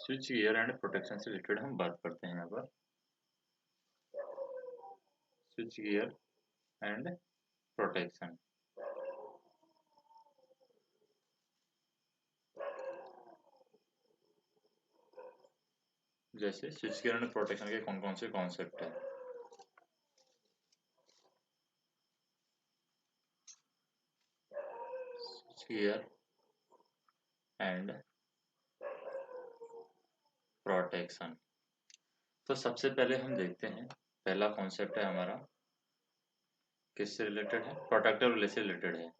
Switch gear and protection से related हम बात करते हैं यहाँ पर। Switch gear and protection. जैसे स्विच गियर एंड प्रोटेक्शन के कौन कौन से कॉन्सेप्ट है। Switch gear and protection. तो सबसे पहले हम देखते हैं, पहला कॉन्सेप्ट है हमारा किससे रिलेटेड है, प्रोटेक्टिव रिले से रिलेटेड है।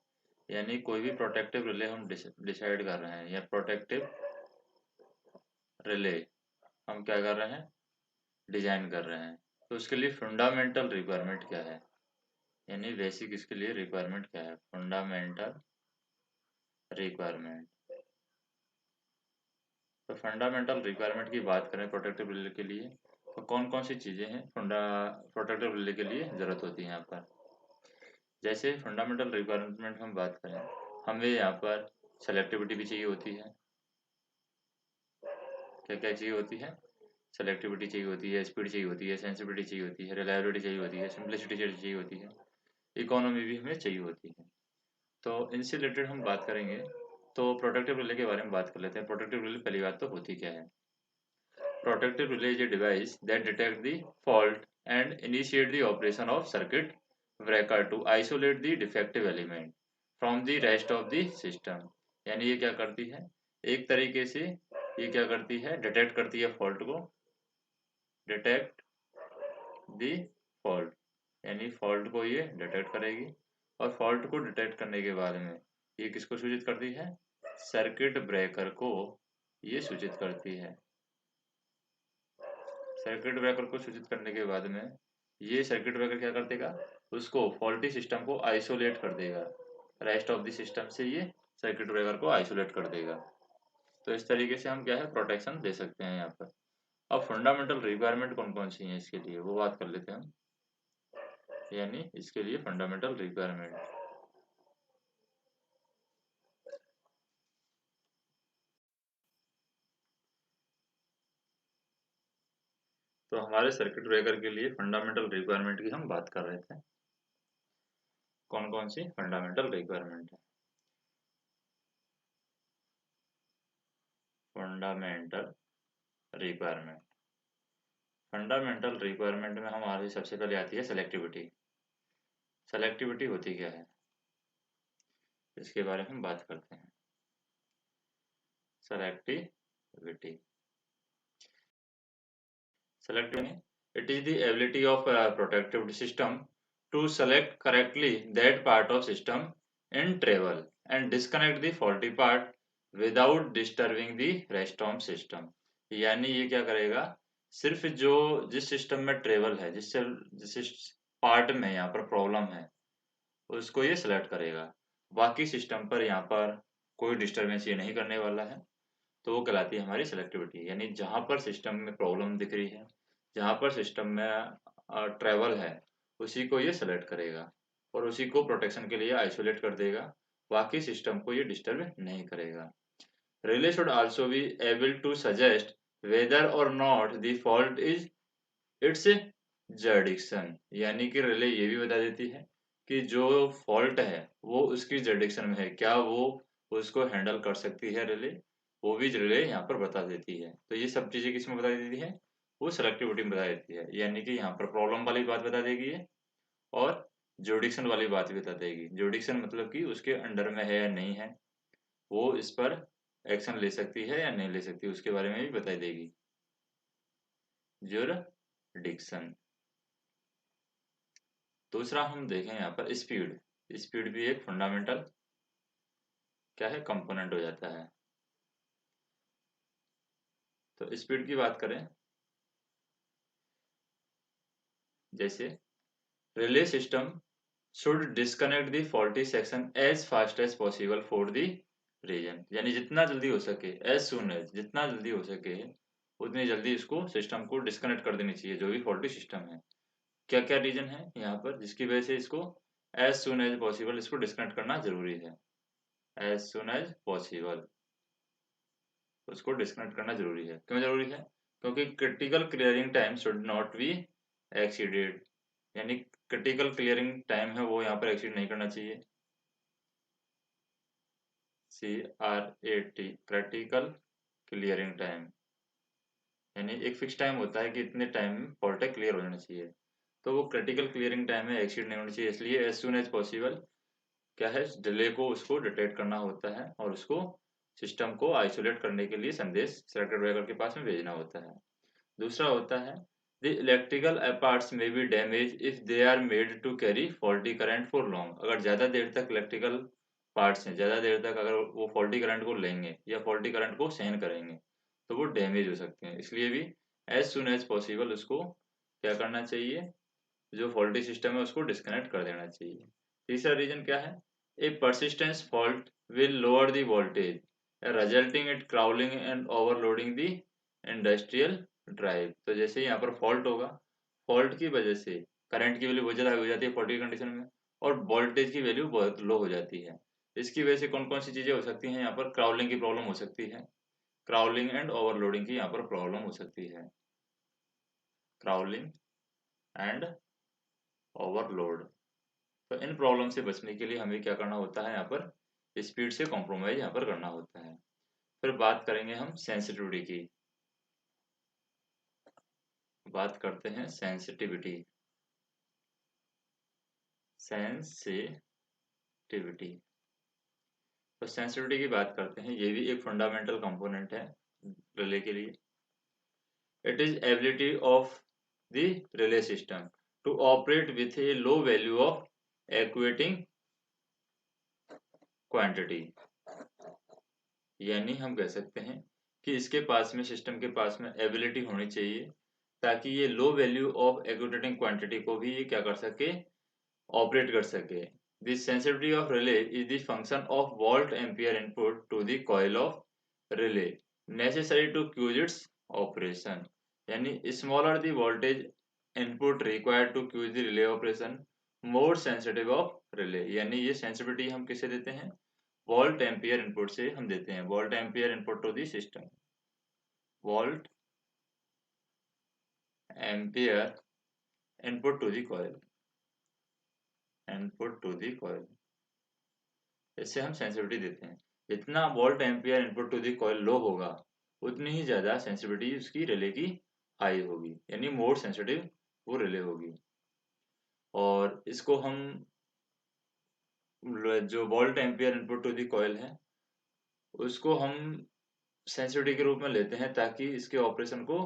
यानी कोई भी प्रोटेक्टिव रिले हम डिसाइड कर रहे हैं, या प्रोटेक्टिव रिले हम क्या कर रहे हैं, डिजाइन कर रहे हैं। तो उसके लिए फंडामेंटल रिक्वायरमेंट क्या है, यानी बेसिक इसके लिए रिक्वायरमेंट क्या है, फंडामेंटल रिक्वायरमेंट। तो फंडामेंटल रिक्वायरमेंट की बात करें प्रोटेक्टिव रिले के लिए, तो कौन कौन सी चीज़ें हैं प्रोटेक्टिव रिले के लिए ज़रूरत होती है यहाँ पर। जैसे फंडामेंटल रिक्वायरमेंट हम बात करें, हमें यहाँ पर सेलेक्टिविटी भी चाहिए होती है। क्या क्या चाहिए होती है, सेलेक्टिविटी चाहिए होती है, स्पीड चाहिए होती है, सेंसिटिविटी चाहिए होती है, रिलायबिलिटी चाहिए होती है, सिंप्लिसिटी चाहिए होती है, इकोनॉमी भी हमें चाहिए होती है। तो इनसे रिलेटेड हम बात करेंगे। तो प्रोटेक्टिव रिले के बारे में बात कर लेते हैं। प्रोटेक्टिव रिले पहली बात तो होती क्या है। Protective relay is a device that detects the fault and initiate the operation of circuit breaker to isolate the defective element from the rest of the system। यानी ये क्या करती है, एक तरीके से ये क्या करती है, डिटेक्ट करती है फॉल्ट को, डिटेक्ट दी फॉल्ट, यानी फॉल्ट को ये डिटेक्ट करेगी। और फॉल्ट को डिटेक्ट करने के बाद में ये किसको सूचित करती है, सर्किट ब्रेकर को ये सूचित करती है। सर्किट ब्रेकर को सूचित करने के बाद में ये सर्किट ब्रेकर क्या कर देगा, उसको फॉल्टी सिस्टम को आइसोलेट कर देगा, रेस्ट ऑफ द सिस्टम से ये सर्किट ब्रेकर को आइसोलेट कर देगा। तो इस तरीके से हम क्या है, प्रोटेक्शन दे सकते हैं यहाँ पर। अब फंडामेंटल रिक्वायरमेंट कौन कौन सी है इसके लिए, वो बात कर लेते हैं हम। यानी इसके लिए फंडामेंटल रिक्वायरमेंट, तो हमारे सर्किट ब्रेकर के लिए फंडामेंटल रिक्वायरमेंट की हम बात कर रहे थे। कौन कौन सी फंडामेंटल रिक्वायरमेंट है। फंडामेंटल रिक्वायरमेंट, फंडामेंटल रिक्वायरमेंट में हमारी सबसे पहले आती है सेलेक्टिविटी। सेलेक्टिविटी होती क्या है, इसके बारे में हम बात करते हैं। Selectivity, selectivity it is the ability of a protective system to select correctly that part of system in travel and disconnect the faulty part without disturbing the rest of system। यानी ये क्या करेगा, सिर्फ जो जिस सिस्टम में travel है, जिस पार्ट में यहाँ पर प्रॉब्लम है उसको ये सेलेक्ट करेगा, बाकी सिस्टम पर यहाँ पर कोई डिस्टरबेंस ये नहीं करने वाला है। तो वो कहलाती है हमारी सेलेक्टिविटी। यानी जहाँ पर सिस्टम में प्रॉब्लम दिख रही है, जहाँ पर सिस्टम में ट्रेवल है, उसी को ये सेलेक्ट करेगा और उसी को प्रोटेक्शन के लिए आइसोलेट कर देगा, बाकी सिस्टम को ये डिस्टर्ब नहीं करेगा। Relay should also be able to suggest whether or not the fault is its jurisdiction. यानी कि रिले ये भी बता देती है कि जो फॉल्ट है वो उसकी जर्डिक्शन में है, क्या वो उसको हैंडल कर सकती है रिले, वो भी रिले यहाँ पर बता देती है। तो ये सब चीजें किसमें बता देती है, वो सेलेक्टिविटी में बता देती है। यानी कि यहाँ पर प्रॉब्लम वाली बात बता देगी ये, और जोडिक्शन वाली बात भी बता देगी। जोडिक्शन मतलब कि उसके अंडर में है या नहीं है, वो इस पर एक्शन ले सकती है या नहीं ले सकती, उसके बारे में भी बता देगी। जुरिडिक्शन। दूसरा हम देखें यहाँ पर स्पीड। स्पीड भी एक फंडामेंटल क्या है, कंपोनेंट हो जाता है। तो स्पीड की बात करें, जैसे relay system should disconnect the faulty section as fast as possible for the region. यानी जितना जल्दी हो सके, एज सुन एज, जितना जल्दी हो सके उतनी जल्दी इसको सिस्टम को डिस्कनेक्ट कर देनी चाहिए, जो भी फॉल्टी सिस्टम है। क्या क्या रीजन है यहाँ पर जिसकी वजह से इसको एज सुन एज पॉसिबल इसको डिस्कनेक्ट करना जरूरी है। एज सुन एज पॉसिबल, उसको डिस्कनेक्ट करना जरूरी है। क्यों जरूरी है? क्योंकि critical clearing time should not be exceeded, यानी क्रिटिकल क्लियरिंग टाइम है वो यहाँ पर एक्सीड नहीं करना चाहिए। CRAT, क्रिटिकल क्लियरिंग टाइम, यानी एक फिक्स टाइम होता है कि इतने टाइम में फॉल्ट क्लियर हो जाना चाहिए, तो वो क्रिटिकल क्लियरिंग टाइम में एक्सीड नहीं होनी चाहिए। इसलिए एज सुन एज पॉसिबल क्या है, डिले को उसको डिटेक्ट करना होता है और उसको सिस्टम को आइसोलेट करने के लिए संदेश सर्किट ब्रेकर के पास में भेजना होता है। दूसरा होता है द इलेक्ट्रिकल पार्ट्स में be damage if they are made to carry faulty current for long. अगर ज़्यादा देर तक इलेक्ट्रिकल पार्ट्स हैं, ज़्यादा देर तक अगर वो फॉल्टी करंट को लेंगे या फॉल्टी करंट को सहन करेंगे तो वो डैमेज हो सकते हैं। इसलिए भी एज सुन एज पॉसिबल उसको क्या करना चाहिए, जो फॉल्टी सिस्टम है उसको डिस्कनेक्ट कर देना चाहिए। तीसरा रीजन क्या है, a persistence fault will lower the voltage resulting it crawling and overloading the industrial drive. तो जैसे यहाँ पर फॉल्ट होगा, फॉल्ट की वजह से करंट की वैल्यू बहुत ज़्यादा हो जाती है फॉल्ट की कंडीशन में, और वोल्टेज की वैल्यू बहुत लो हो जाती है। इसकी वजह से कौन कौन सी चीज़ें हो सकती हैं, यहाँ पर क्राउलिंग की प्रॉब्लम हो सकती है, क्राउलिंग एंड ओवरलोडिंग की यहाँ पर प्रॉब्लम हो सकती है, क्राउलिंग एंड ओवरलोड। तो इन प्रॉब्लम से बचने के लिए हमें क्या करना होता है, यहाँ पर स्पीड से कॉम्प्रोमाइज यहाँ पर करना होता है। फिर बात करेंगे हम सेंसिटिविटी की, बात करते हैं सेंसिटिविटी, सेंसिटिविटी। तो सेंसिटिविटी की बात करते हैं, ये भी एक फंडामेंटल कंपोनेंट है रिले के लिए। It is ability of the relay system to operate with a low value of actuating quantity, यानी हम कह सकते हैं कि इसके पास में, सिस्टम के पास में एबिलिटी होनी चाहिए ताकि ये लो वैल्यू ऑफ एक्वेटिंग क्वांटिटी को भी ये क्या कर सके, ऑपरेट कर सके। The sensitivity of relay is the function of volt ampere input to the coil of relay necessary to cue its operation, यानी smaller the voltage input required to cue the relay operation, more sensitive of relay। यानी ये sensitivity हम किसे देते हैं, volt ampere input से हम देते हैं, volt ampere input to the system, volt ampere input to the coil, input to the coil, इससे हम सेंसिटिविटी देते हैं। जितना volt ampere input to the coil low होगा उतनी ही ज़्यादा सेंसिटिविटी उसकी रिले की हाई होगी, यानी मोर सेंसिटिव वो रिले होगी। और इसको हम जो volt ampere input to the coil है उसको हम सेंसिटिविटी के रूप में लेते हैं ताकि इसके ऑपरेशन को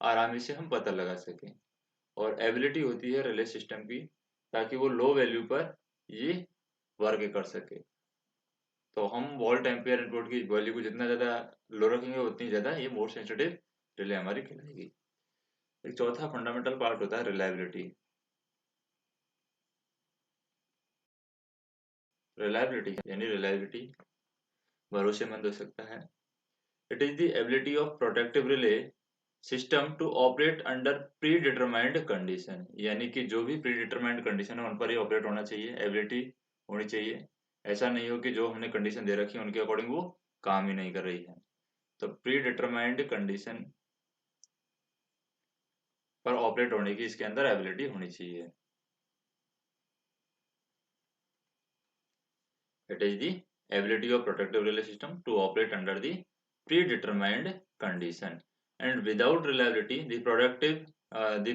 आरामी से हम पता लगा सकें। और एबिलिटी होती है रिले सिस्टम की ताकि वो लो वैल्यू पर ये वर्क कर सके। तो हम वोल्ट एम्पियर इनपुट की वैल्यू को जितना ज़्यादा लो रखेंगे उतनी ज़्यादा ये मोर सेंसिटिव रिले हमारी कहलाएगी। एक चौथा फंडामेंटल पार्ट होता है रिलायबिलिटी। रिलायबिलिटी यानी रिलायबिलिटी भरोसेमंद हो सकता है। It is the ability of protective relay system to operate under predetermined condition, यानी कि जो भी प्री डिटरमाइंड कंडीशन है उन पर ही ऑपरेट होना चाहिए, एबिलिटी होनी चाहिए। ऐसा नहीं हो कि जो हमने कंडीशन दे रखी है उनके अकॉर्डिंग वो काम ही नहीं कर रही है। तो प्री डिटरमाइंड कंडीशन पर ऑपरेट होने की इसके अंदर एबिलिटी होनी चाहिए। It is the ability of protective relay system to operate under the predetermined condition, and without reliability the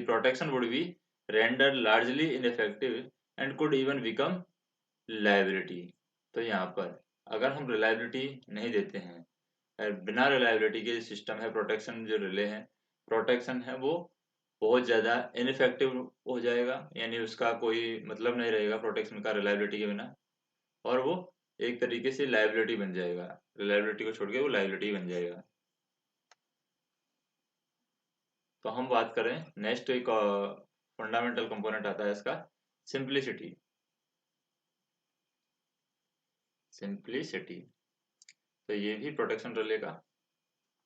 protection would be rendered largely ineffective and could even become liability। तो यहाँ पर अगर हम रिलायबिलिटी नहीं देते हैं, बिना रिलायबिलिटी के सिस्टम है, प्रोटेक्शन जो रिले है, प्रोटेक्शन है वो बहुत ज़्यादा इनफेक्टिव हो जाएगा, यानी उसका कोई मतलब नहीं रहेगा प्रोटेक्शन का रिलायबिलिटी के बिना, और वो एक तरीके से लाइबिलिटी बन जाएगा, रिलायबिलिटी को छोड़ के वो लाइबिलिटी बन जाएगा। तो हम बात करें नेक्स्ट, एक फंडामेंटल कंपोनेंट आता है इसका, सिंप्लिसिटी। सिंप्लिसिटी तो ये भी प्रोटेक्शन रिले का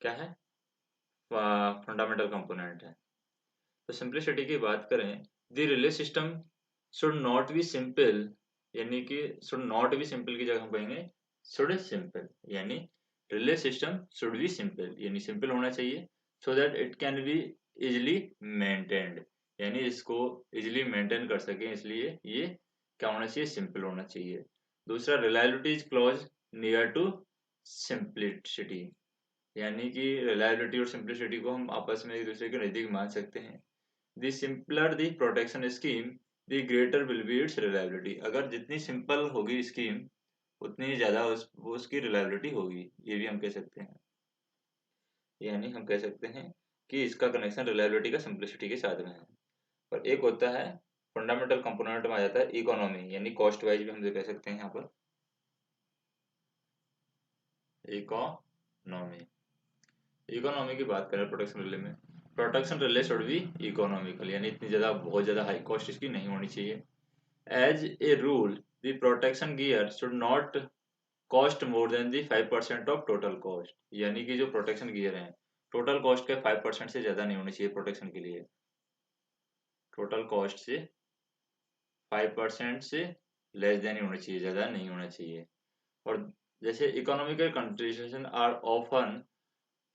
क्या है, फंडामेंटल कंपोनेंट है। तो सिंप्लिसिटी की बात करें, the relay system should not be simple, यानी कि शुड नॉट बी सिंपल की जगह हम कहेंगे शुड सिंपल, यानी relay system should be simple, यानी सिंपल होना चाहिए, so that it can be easily maintained, यानी इसको इजिली मेंटेन कर सकें, इसलिए ये क्या होना चाहिए, सिंपल होना चाहिए। दूसरा, reliability is close near to simplicity, यानी कि रिलायबिलिटी और सिंप्लिसिटी को हम आपस में एक दूसरे के नजदीक मान सकते हैं। The simpler the protection scheme the greater will be it's reliability, अगर जितनी सिंपल होगी स्कीम उतनी ही ज्यादा वो उसकी रिलायबिलिटी होगी, ये भी हम कह सकते हैं। यानी हम कह सकते हैं कि इसका कनेक्शन रिलायबिलिटी का सिंप्लिसिटी के साथ में है। और एक होता है फंडामेंटल कंपोनेंट में आ जाता है इकोनॉमी, यानी कॉस्ट वाइज भी हम कह सकते हैं यहाँ पर इकोनॉमी। इकोनॉमी की बात करें प्रोटेक्शन रिले में, protection relay should B economical, यानी इतनी ज़्यादा बहुत ज़्यादा हाई कॉस्ट इसकी नहीं होनी चाहिए। As a rule the protection gear should not cost more than the 5% of total cost, यानी कि जो प्रोटेक्शन गियर हैं टोटल कॉस्ट के 5% से ज़्यादा नहीं होनी चाहिए प्रोटेक्शन के लिए, टोटल कॉस्ट से 5% से लेस देन ही होना चाहिए, ज़्यादा नहीं होना चाहिए। और जैसे economical consideration are often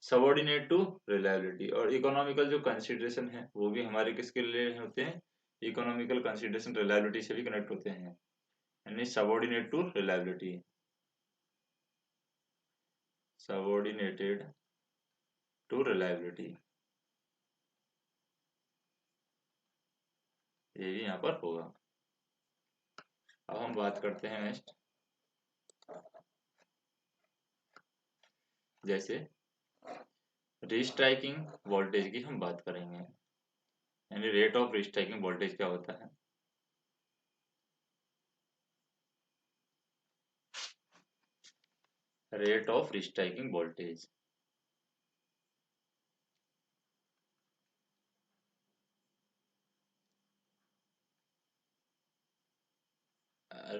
subordinate to reliability, और इकोनॉमिकल जो कंसिडरेशन है वो भी हमारे किसके लिए होते हैं, इकोनॉमिकल कंसिडरेशन रिलायबिलिटी से भी कनेक्ट होते हैं, यानी subordinate to reliability, subordinated to reliability, ये भी यहाँ पर होगा। अब हम बात करते हैं नेक्स्ट, जैसे रीस्ट्राइकिंग वोल्टेज की हम बात करेंगे, यानी रेट ऑफ रीस्ट्राइकिंग वोल्टेज क्या होता है। Rate of restriking voltage,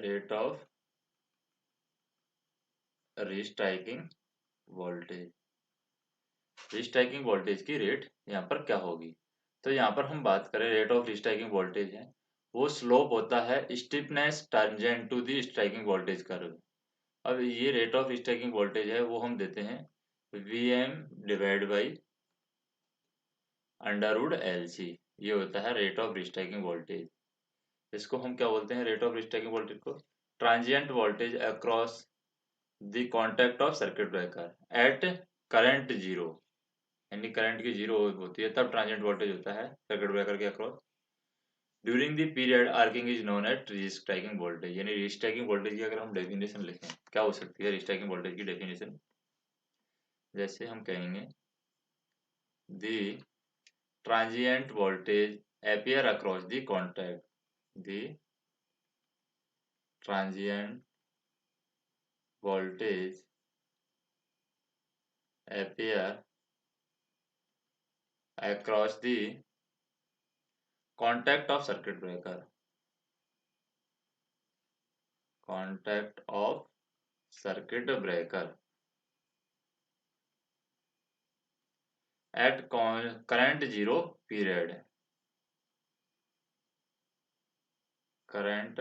rate of restriking voltage, restriking voltage की रेट यहाँ पर क्या होगी। तो यहाँ पर हम बात करें रेट ऑफ रीस्ट्राइकिंग वोल्टेज है, वो स्लोप होता है stiffness tangent to the striking voltage curve. अब ये रेट ऑफ स्ट्राइकिंग वोल्टेज है वो हम देते हैं Vm divide by under root LC, ये होता है रेट ऑफ स्ट्राइकिंग वोल्टेज। इसको हम क्या बोलते हैं, रेट ऑफ स्ट्राइकिंग वोल्टेज को transient voltage across the contact of circuit breaker at current zero, यानी करंट की जीरो होती है तब ट्रांजिएंट वोल्टेज होता है सर्किट ब्रेकर के across. During the period arcing is known at restriking voltage, यानी रीस्ट्राइकिंग वोल्टेज की अगर हम डेफिनेशन लिखें क्या हो सकती है रीस्ट्राइकिंग वोल्टेज की डेफिनेशन, जैसे हम कहेंगे the transient voltage appear across the contact, the transient voltage appear across the contact of circuit breaker, contact of circuit breaker at current zero period, current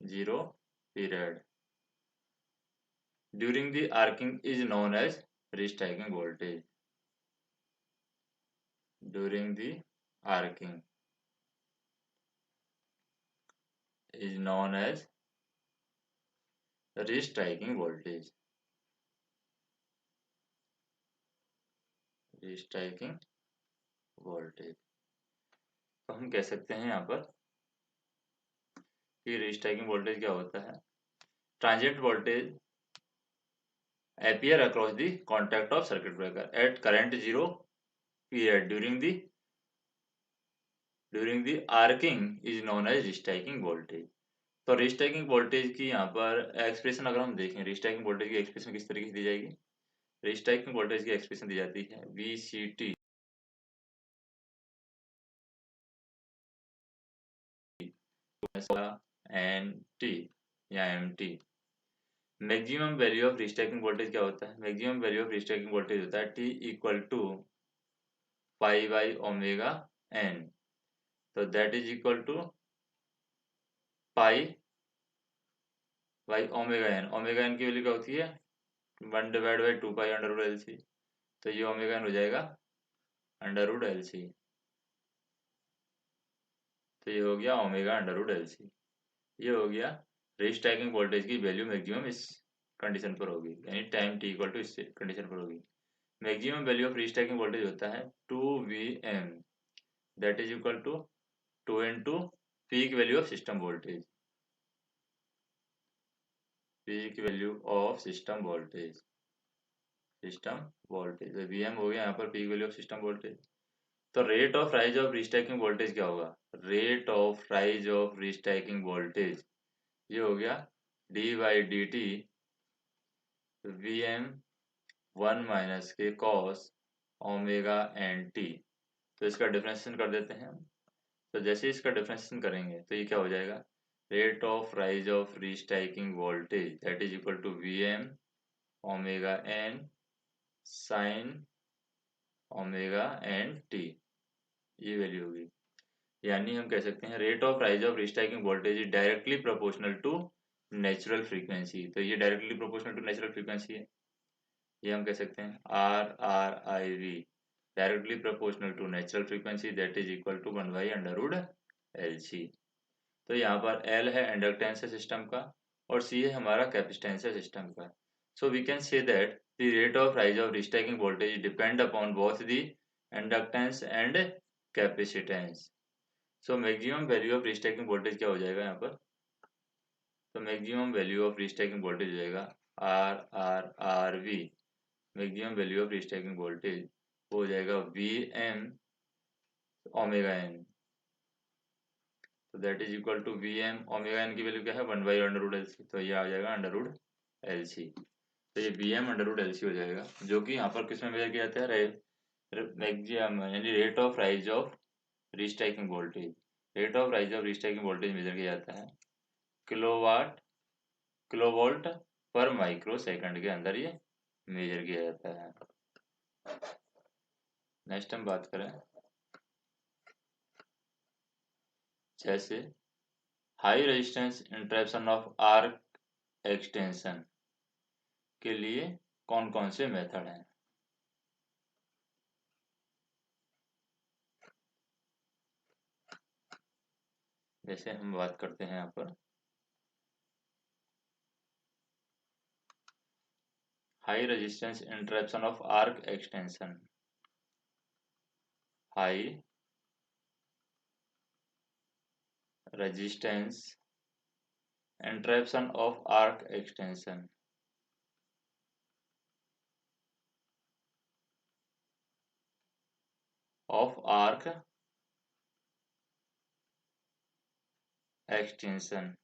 zero period during the arcing is known as restriking voltage, during the arcing is known as restriking voltage, restriking voltage। तो हम कह सकते हैं यहाँ पर कि restriking voltage क्या होता है, transient voltage appear across the contact of circuit breaker at current zero period during the arcing is known as restriking voltage। तो रीस्ट्राइकिंग वोल्टेज की यहाँ पर एक्सप्रेशन अगर हम देखें, रीस्ट्राइकिंग वोल्टेज की एक्सप्रेशन किस तरीके से दी जाएगी, रीस्ट्राइकिंग वोल्टेज की एक्सप्रेशन दी जाती है VCT NT या MT। Maximum value of restriking voltage क्या होता है, maximum value of restriking voltage होता है T equal to pi by omega n, तो that is equal to pi by omega n। Omega n की वैल्यू क्या होती है 1/2 पाई √LC, तो ये ओमेगा एन हो जाएगा √LC। तो ये हो गया ओमेगा √LC। ये हो गया रीस्टैकिंग वोल्टेज की वैल्यू मैक्सिमम इस कंडीशन पर होगी, यानी टाइम t इक्वल टू इस कंडीशन पर होगी। Maximum value of restriking voltage होता है 2Vm, that is equal to 2 into peak value of system voltage, peak value of system voltage, तो Vm हो गया यहाँ पर peak value of system voltage. तो rate of rise of restriking voltage क्या होगा, rate of rise of restriking voltage ये हो गया d/dt Vm 1 - के cos ओमेगा एन टी। तो इसका डिफरेंशिएशन कर देते हैं हम। तो जैसे इसका डिफरेंशिएशन करेंगे तो ये क्या हो जाएगा, rate of rise of restriking voltage that is equal to Vm omega N sine omega N T, ये वैल्यू होगी। यानी हम कह सकते हैं rate of rise of restriking voltage is directly proportional to natural frequency. तो ये directly proportional to natural frequency है, ये हम कह सकते हैं RRIV, directly proportional to natural frequency that is equal to 1/√LC। तो यहाँ पर L है इंडक्टेंस है सिस्टम का और C है हमारा कैपेसिटेंस है सिस्टम का। So we can say that the rate of rise of restriking voltage depend upon both the inductance and capacitance. So maximum value of restriking voltage क्या हो जाएगा यहाँ पर, तो maximum value of restriking voltage हो जाएगा RRRV, maximum value of restriking voltage हो जाएगा Vm ओमेगा एन। तो that is equal to Vm omega N की वैल्यू क्या है 1/√LC, तो ये आ जाएगा √LC। तो ये Vm √LC हो जाएगा, जो कि यहाँ पर किसमें मेजर किया जाता है, मैक्सिमम यानी rate of rise of restriking voltage, rate of rise of restriking voltage measure किया जाता है किलोवोल्ट पर माइक्रो सेकंड के अंदर ये मेजर किया जाता है। नेक्स्ट हम बात करें जैसे high resistance interruption of arc extension के लिए कौन कौन से मेथड हैं। जैसे हम बात करते हैं यहाँ पर high resistance interruption of arc extension, high resistance interruption of arc extension, of arc extension.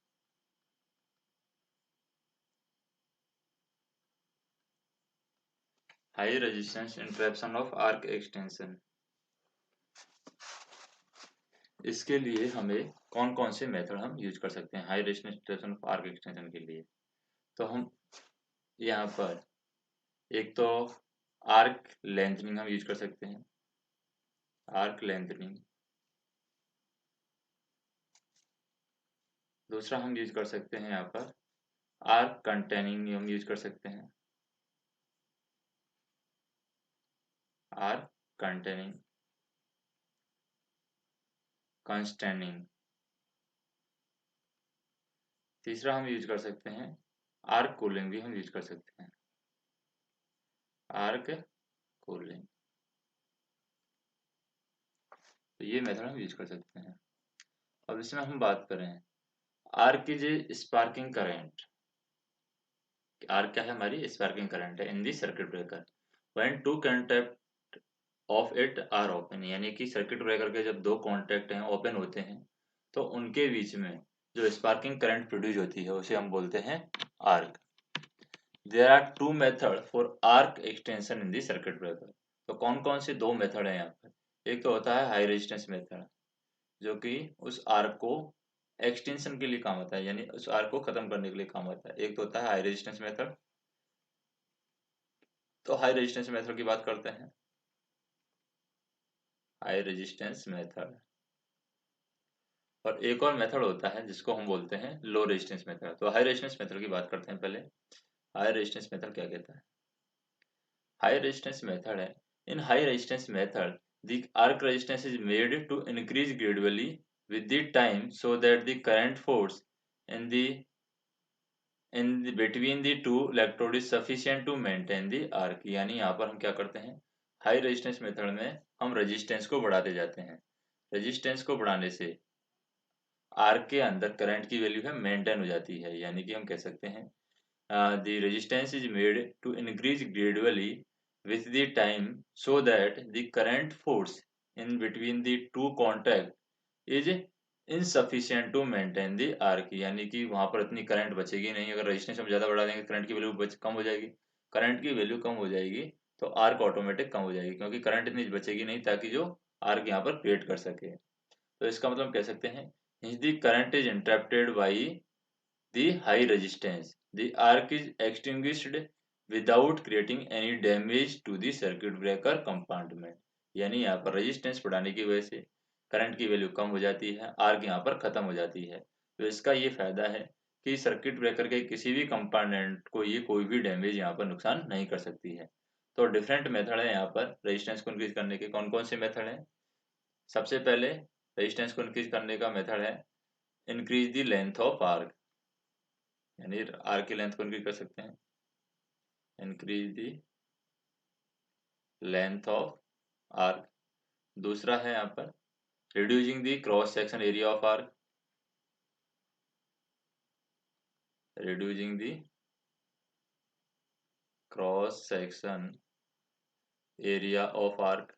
High resistance interruption of arc extension, इसके लिए हमें कौन कौन से मेथड हम यूज कर सकते हैं high resistance interruption of arc extension के लिए। तो हम यहाँ पर एक तो आर्क लेंथनिंग हम यूज कर सकते हैं, आर्क लेंथनिंग। दूसरा हम यूज कर सकते हैं यहाँ पर आर्क कंटेनिंग हम यूज कर सकते हैं, आर्क कंटेनिंग कंस्टेनिंग। तीसरा हम यूज कर सकते हैं आर्क कूलिंग भी हम यूज कर सकते हैं, आर्क कूलिंग। तो ये मेथड हम यूज कर सकते हैं। अब इसमें हम बात करें आर्क की जो स्पार्किंग करंट, आर्क क्या है, हमारी स्पार्किंग करंट है in the circuit breaker when two contact of it are open, यानी कि सर्किट ब्रेकर के जब दो कॉन्टैक्ट हैं ओपन होते हैं तो उनके बीच में जो स्पार्किंग करंट प्रोड्यूस होती है उसे हम बोलते हैं arc. There are two method for arc extension in the circuit breaker. तो कौन कौन से दो मेथड हैं यहाँ पर, एक तो होता है हाई रेजिस्टेंस मेथड जो कि उस आर्क को एक्सटेंशन के लिए काम आता है, यानी उस आर्क को खत्म करने के लिए काम आता है। एक तो होता है हाई रेजिस्टेंस मेथड। तो हाई रेजिस्टेंस मेथड की बात करते हैं, हाई रेजिस्टेंस मेथड। और एक और मेथड होता है जिसको हम बोलते हैं लो रेजिस्टेंस मेथड। तो हाई रेजिस्टेंस मेथड की बात करते हैं पहले। हाई रेजिस्टेंस मेथड क्या कहता है? हाई रेजिस्टेंस मेथड है, इन high resistance method the arc resistance is made to increase gradually with the time so that the current force in the between the two electrode is sufficient to maintain the arc। यानी यहाँ पर हम क्या करते हैं, high resistance method में हम resistance को बढ़ाते जाते हैं। रेजिस्टेंस को बढ़ाने से आर्क के अंदर करंट की वैल्यू है मेंटेन हो जाती है। यानी कि हम कह सकते हैं the resistance is made to increase gradually with the time so that the current force in between the two contact is insufficient to maintain the arc। यानी कि वहां पर इतनी करंट बचेगी नहीं, अगर रेजिस्टेंस हम ज्यादा बढ़ा देंगे करंट की वैल्यू कम हो जाएगी। करंट की वैल्यू कम हो जाएगी तो आर्क ऑटोमेटिक कम हो जाएगी, क्योंकि करंट इतनी बचेगी नहीं ताकि जो आर्क यहाँ पर क्रिएट कर सके। तो इसका मतलब हम कह सकते हैं the current is interrupted by the high resistance, the arc is extinguished without creating any damage to the circuit breaker compartment। यानी यहाँ पर रेजिस्टेंस बढ़ाने की वजह से करंट की वैल्यू कम हो जाती है, आर्क यहाँ पर खत्म हो जाती है। तो इसका ये फायदा है कि सर्किट ब्रेकर के किसी भी कंपोनेंट को ये कोई भी डैमेज यहाँ पर नुकसान नहीं कर सकती है। तो डिफरेंट मेथड है यहाँ पर रेजिस्टेंस को इंक्रीज करने के। कौन कौन से मेथड हैं? सबसे पहले रेजिस्टेंस को इंक्रीज करने का मेथड है increase the length of arc, यानी आर्क की लेंथ को इंक्रीज कर सकते हैं। Increase the length of arc. दूसरा है यहाँ पर reducing the cross section area of arc, reducing the cross section area of arc.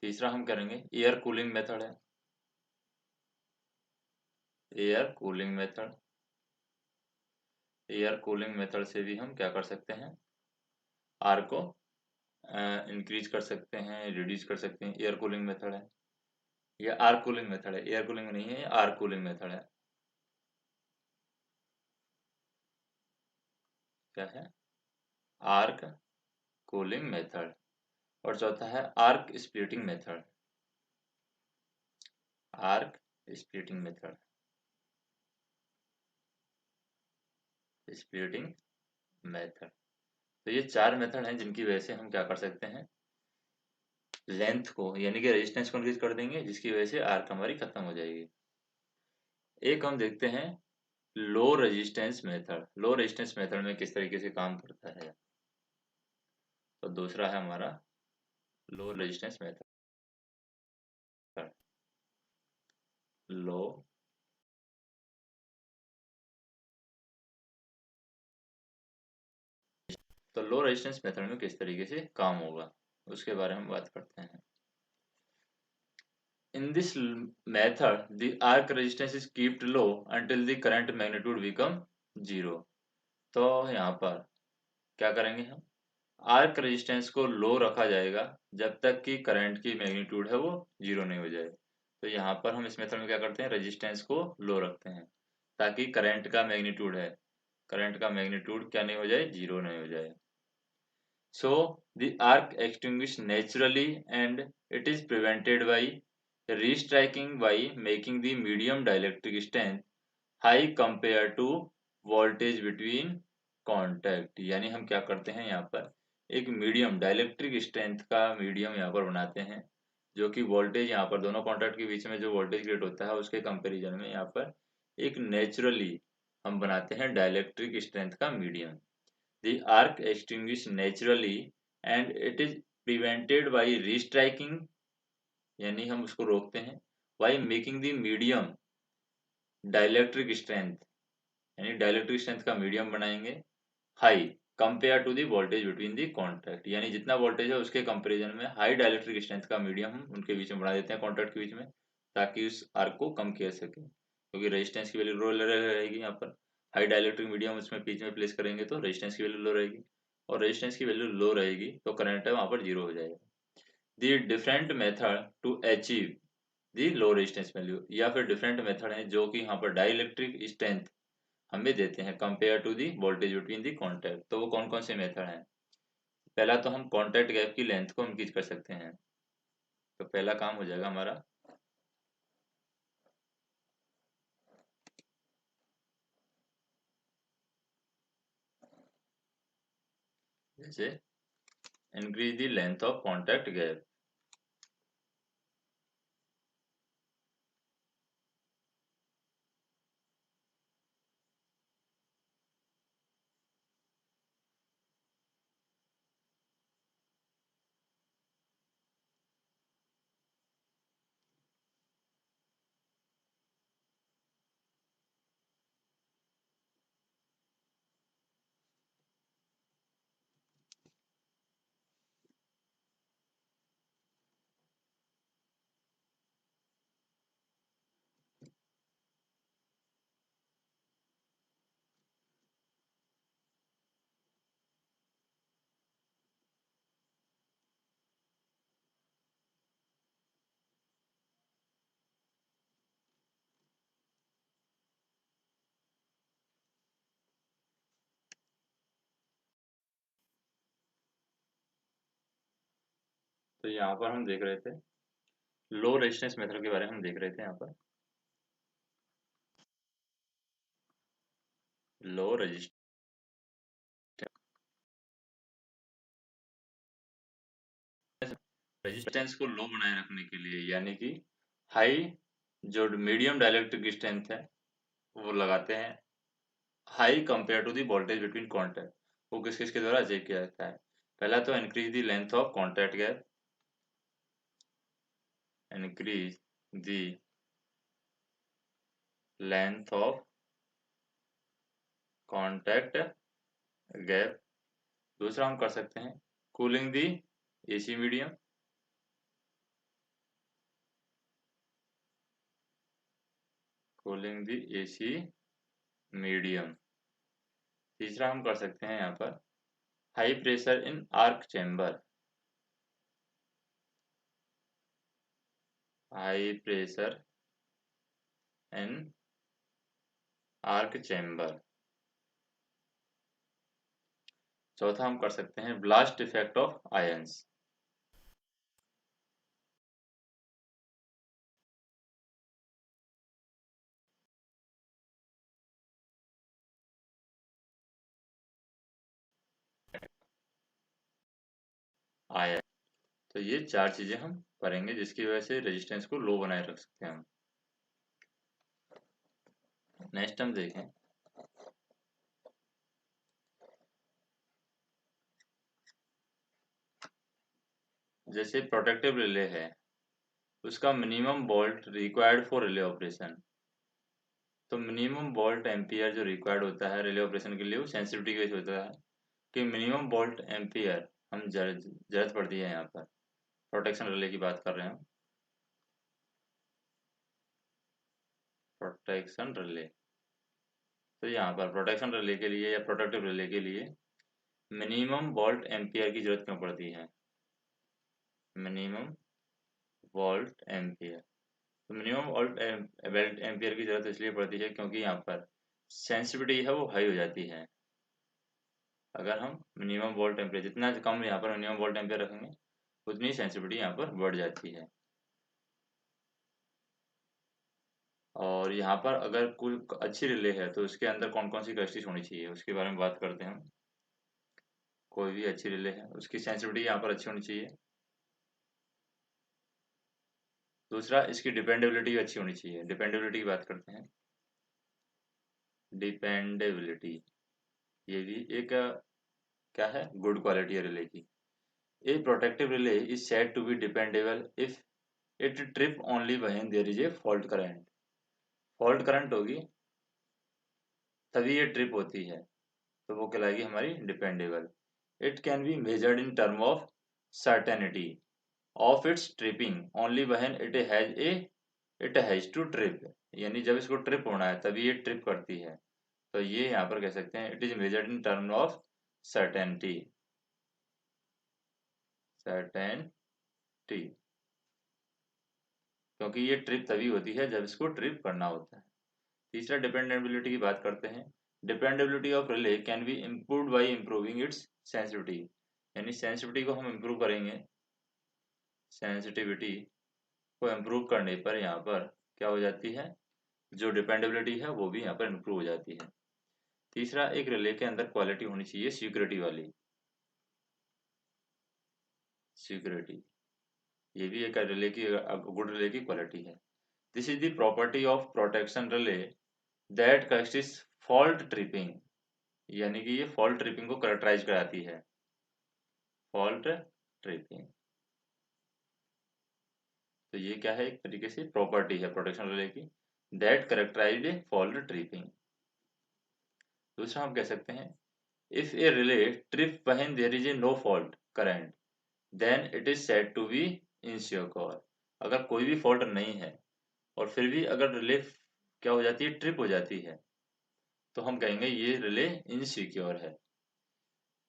तीसरा हम करेंगे एयर कूलिंग मेथड है, air cooling method. Air cooling method से भी हम क्या कर सकते हैं, आर्क को इंक्रीज कर सकते हैं, रिड्यूस कर सकते हैं। एयर कूलिंग मेथड है या आर्क कूलिंग मेथड है, एयर कूलिंग नहीं है, आर्क कूलिंग मेथड है। क्या है? Arc cooling method. और चौथा है arc splitting method, arc splitting method, splitting method. तो ये चार मेथड हैं जिनकी वजह से हम क्या कर सकते हैं, लेंथ को यानी कि रेजिस्टेंस को इंक्रीज कर देंगे, जिसकी वजह से आर्क हमारी खत्म हो जाएगी। एक हम देखते हैं low resistance method. Low resistance method में किस तरीके से काम करता है। तो दूसरा है हमारा लो रेजिस्टेंस मेथड, लो तो लो रेजिस्टेंस मेथड में किस तरीके से काम होगा उसके बारे में बात करते हैं। In this method, the arc resistance is kept low until the current magnitude become 0। तो यहाँ पर क्या करेंगे हम, आर्क रेजिस्टेंस को लो रखा जाएगा जब तक कि करंट की मैग्नीट्यूड है वो 0 नहीं हो जाए। तो यहाँ पर हम इस मेथड में क्या करते हैं, रेजिस्टेंस को लो रखते हैं ताकि करंट का मैग्नीट्यूड है, करंट का मैग्नीट्यूड क्या नहीं हो जाए, 0 नहीं हो जाए। So the arc extinguishes naturally and it is prevented by restriking by making the medium dielectric strength high compared to voltage between contact। यानी हम क्या करते हैं, यहाँ पर एक मीडियम डाइलेक्ट्रिक स्ट्रेंथ का मीडियम यहाँ पर बनाते हैं, जो कि वोल्टेज यहाँ पर दोनों कॉन्टैक्ट के बीच में जो वोल्टेज क्रिएट होता है उसके कंपैरिजन में यहाँ पर एक नेचुरली हम बनाते हैं डाइलेक्ट्रिक स्ट्रेंथ का medium. The arc extinguishes naturally and it is prevented by restriking, यानी हम उसको रोकते हैं, by making the medium dielectric strength, यानी डाइलेक्ट्रिक स्ट्रेंथ का मीडियम बनाएंगे high compare to the voltage between the contact. यानी जितना वोल्टेज है उसके कंपेरिजन में हाई डाइलेक्ट्रिक स्ट्रेंथ का मीडियम हम उनके बीच में बना देते हैं, कॉन्टैक्ट के बीच में, ताकि उस आर्क को कम किया सके, क्योंकि रेजिस्टेंस की वैल्यू लो रहेगी। यहाँ पर हाई डाइलेक्ट्रिक मीडियम उसमें बीच में प्लेस करेंगे तो रेजिस्टेंस की वैल्यू लो रहेगी, और रेजिस्टेंस की वैल्यू लो रहेगी तो करंट है वहाँ पर 0 हो जाएगा। The different method to achieve the low resistance value, या फिर डिफरेंट मेथड है जो कि यहाँ पर डाइलेक्ट्रिक स्ट्रेंथ हमें देते हैं compare to the voltage between the contact. तो वो कौन कौन से मेथड हैं? पहला तो हम कॉन्टैक्ट गैप की लेंथ को इंक्रीज कर सकते हैं। तो पहला काम हो जाएगा हमारा जैसे increase the length of contact gap. तो यहाँ पर हम देख रहे थे लो रेजिस्टेंस मेथड के बारे में हम देख रहे थे यहाँ पर लो रेजिस्टेंस को लो बनाए रखने के लिए, यानी कि हाई जो मीडियम डाइलेक्ट्रिक स्ट्रेंथ है वो लगाते हैं high compare to the voltage between contact. वो किस किस के द्वारा अचीव किया जाता है? पहला तो increase the length of contact gap, increase the length of contact gap. दूसरा हम कर सकते हैं कूलिंग दी एसी मीडियम, कूलिंग दी एसी मीडियम। तीसरा हम कर सकते हैं यहाँ पर high pressure in arc chamber, high pressure in arc chamber. चौथा हम कर सकते हैं blast effect of ions, ion. तो ये चार चीजें हम करेंगे जिसकी वजह से रेजिस्टेंस को लो बनाए रख सकते हैं हम। नेक्स्ट हम देखें जैसे प्रोटेक्टिव रिले है उसका minimum volt required for relay operation. तो मिनिमम वोल्ट एम्पियर जो रिक्वायर्ड होता है रिले ऑपरेशन के लिए वो सेंसिटिविटी के वजह से होता है कि मिनिमम वोल्ट एम्पियर हम जरूरत पड़ती है यहाँ पर। प्रोटेक्शन रिले की बात कर रहे हैं हम, प्रोटेक्शन रिले। तो यहाँ पर प्रोटेक्शन रिले के लिए या प्रोटेक्टिव रिले के लिए मिनिमम वोल्ट एम्पियर की जरूरत क्यों पड़ती है? Minimum volt ampere. तो मिनिमम वोल्ट एम्पियर की जरूरत इसलिए पड़ती है क्योंकि यहाँ पर सेंसिटिविटी है वो हाई हो जाती है। अगर हम मिनिमम वोल्ट एम्पियर जितना कम यहाँ पर मिनिमम वोल्ट एम्पियर रखेंगे उतनी सेंसिटिविटी यहाँ पर बढ़ जाती है। और यहाँ पर अगर कोई अच्छी रिले है तो उसके अंदर कौन कौन सी कैरेक्टरिस्टिक्स होनी चाहिए उसके बारे में बात करते हैं हम। कोई भी अच्छी रिले है उसकी सेंसिटिविटी यहाँ पर अच्छी होनी चाहिए। दूसरा इसकी डिपेंडेबिलिटी अच्छी होनी चाहिए। डिपेंडेबिलिटी की बात करते हैं। डिपेंडेबिलिटी ये भी एक क्या है गुड क्वालिटी है रिले की। A protective relay is said to be dependable if it trip only when there is a fault current. Fault current होगी तभी ये ट्रिप होती है तो वो कहलाएगी हमारी dependable. It can be measured in term of certainty of its tripping only when it has to trip. यानी जब इसको ट्रिप होना है तभी ये ट्रिप करती है। तो ये यहाँ पर कह सकते हैं it is measured in term of certainty, certainty. क्योंकि ये ट्रिप तभी होती है जब इसको ट्रिप करना होता है। तीसरा डिपेंडेबिलिटी की बात करते हैं। Dependability of relay can be improved bye improving it's sensitivity. यानी सेंसिटिविटी को हम इम्प्रूव करेंगे। सेंसिटिविटी को इम्प्रूव करने पर यहाँ पर क्या हो जाती है जो डिपेंडेबिलिटी है वो भी यहाँ पर इम्प्रूव हो जाती है। तीसरा एक रिले के अंदर क्वालिटी होनी चाहिए सिक्योरिटी वाली। सिक्योरिटी, ये भी एक रिले की गुड रिले की क्वालिटी है। This is the property of protection relay that corrects fault tripping, यानी कि ये फॉल्ट ट्रिपिंग को करेक्टराइज कराती है, फॉल्ट ट्रिपिंग। तो ये क्या है, एक तरीके से प्रॉपर्टी है प्रोटेक्शन रिले की, दैट करेक्टराइज्ड फॉल्ट ट्रिपिंग। दूसरा हम कह सकते हैं, if a relay trip when there is a no fault current then it is said to be insecure. अगर कोई भी फॉल्ट नहीं है और फिर भी अगर रिले क्या हो जाती है, ट्रिप हो जाती है, तो हम कहेंगे ये रिले इनसिक्योर है।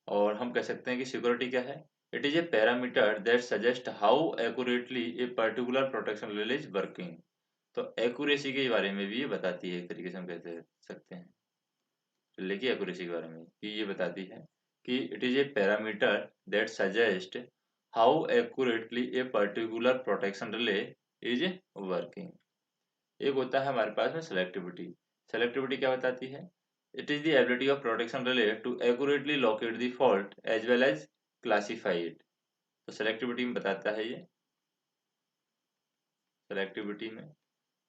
और हम कह सकते हैं कि सिक्योरिटी क्या है, it is a parameter that suggest how accurately a particular protection relay is working. तो एक्यूरेसी के बारे में भी ये बताती है, एक तरीके से हम कह सकते हैं रिले की एक्यूरेसी के बारे में कि ये बताती है कि it is a parameter that suggest how accurately a particular protection relay is working. एक होता है हमारे पास में सेलेक्टिविटी। सेलेक्टिविटी क्या बताती है, it is the ability of protection relay to accurately locate the fault as well as classify it. तो selectivity में बताता है ये, सेलेक्टिविटी में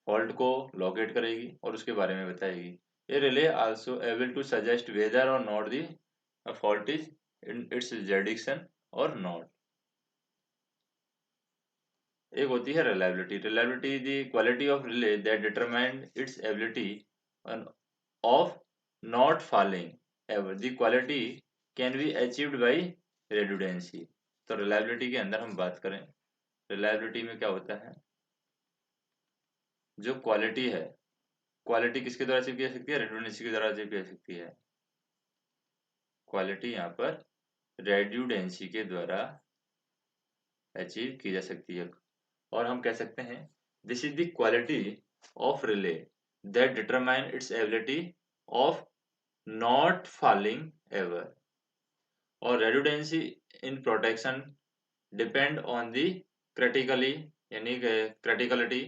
फॉल्ट को लोकेट करेगी और उसके बारे में बताएगी। ये relay also able to suggest whether or not the fault is in its jurisdiction or not. एक होती है reliability. Reliability the quality of relay that determine its ability of not falling ever, the quality can be achieved by redundancy। तो reliability के अंदर हम बात करें, reliability में क्या होता है, जो क्वालिटी है, क्वालिटी किसके द्वारा अचीव की जा सकती है, रेड्यूडेंसी के द्वारा अचीव की जा सकती है। क्वालिटी यहाँ पर रेड्यूडेंसी के द्वारा अचीव की जा सकती है। और हम कह सकते हैं this is the quality of relay that determine its ability of not falling ever. और redundancy in protection depend on the critically, यानी क्रिटिकलिटी।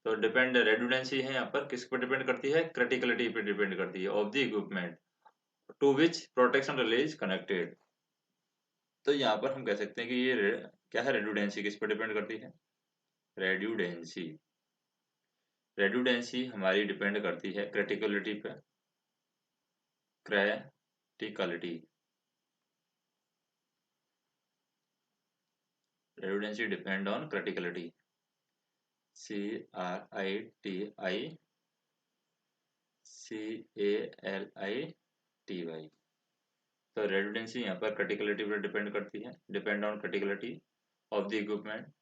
तो डिपेंड रेडुडेंसी है यहाँ पर किस पर डिपेंड करती है, क्रिटिकलिटी पे डिपेंड करती है of the equipment to which protection relay is connected. तो यहाँ पर हम कह सकते हैं कि ये क्या है, रेडुडेंसी किस पर डिपेंड करती है, रेडुडेंसी, रेडुडेंसी हमारी डिपेंड करती है क्रिटिकलिटी पे, criticality, redundancy depend on criticality, CRITICALITY। तो रेडुडेंसी यहाँ पर क्रिटिकलिटी पर डिपेंड करती है, depend on criticality of the equipment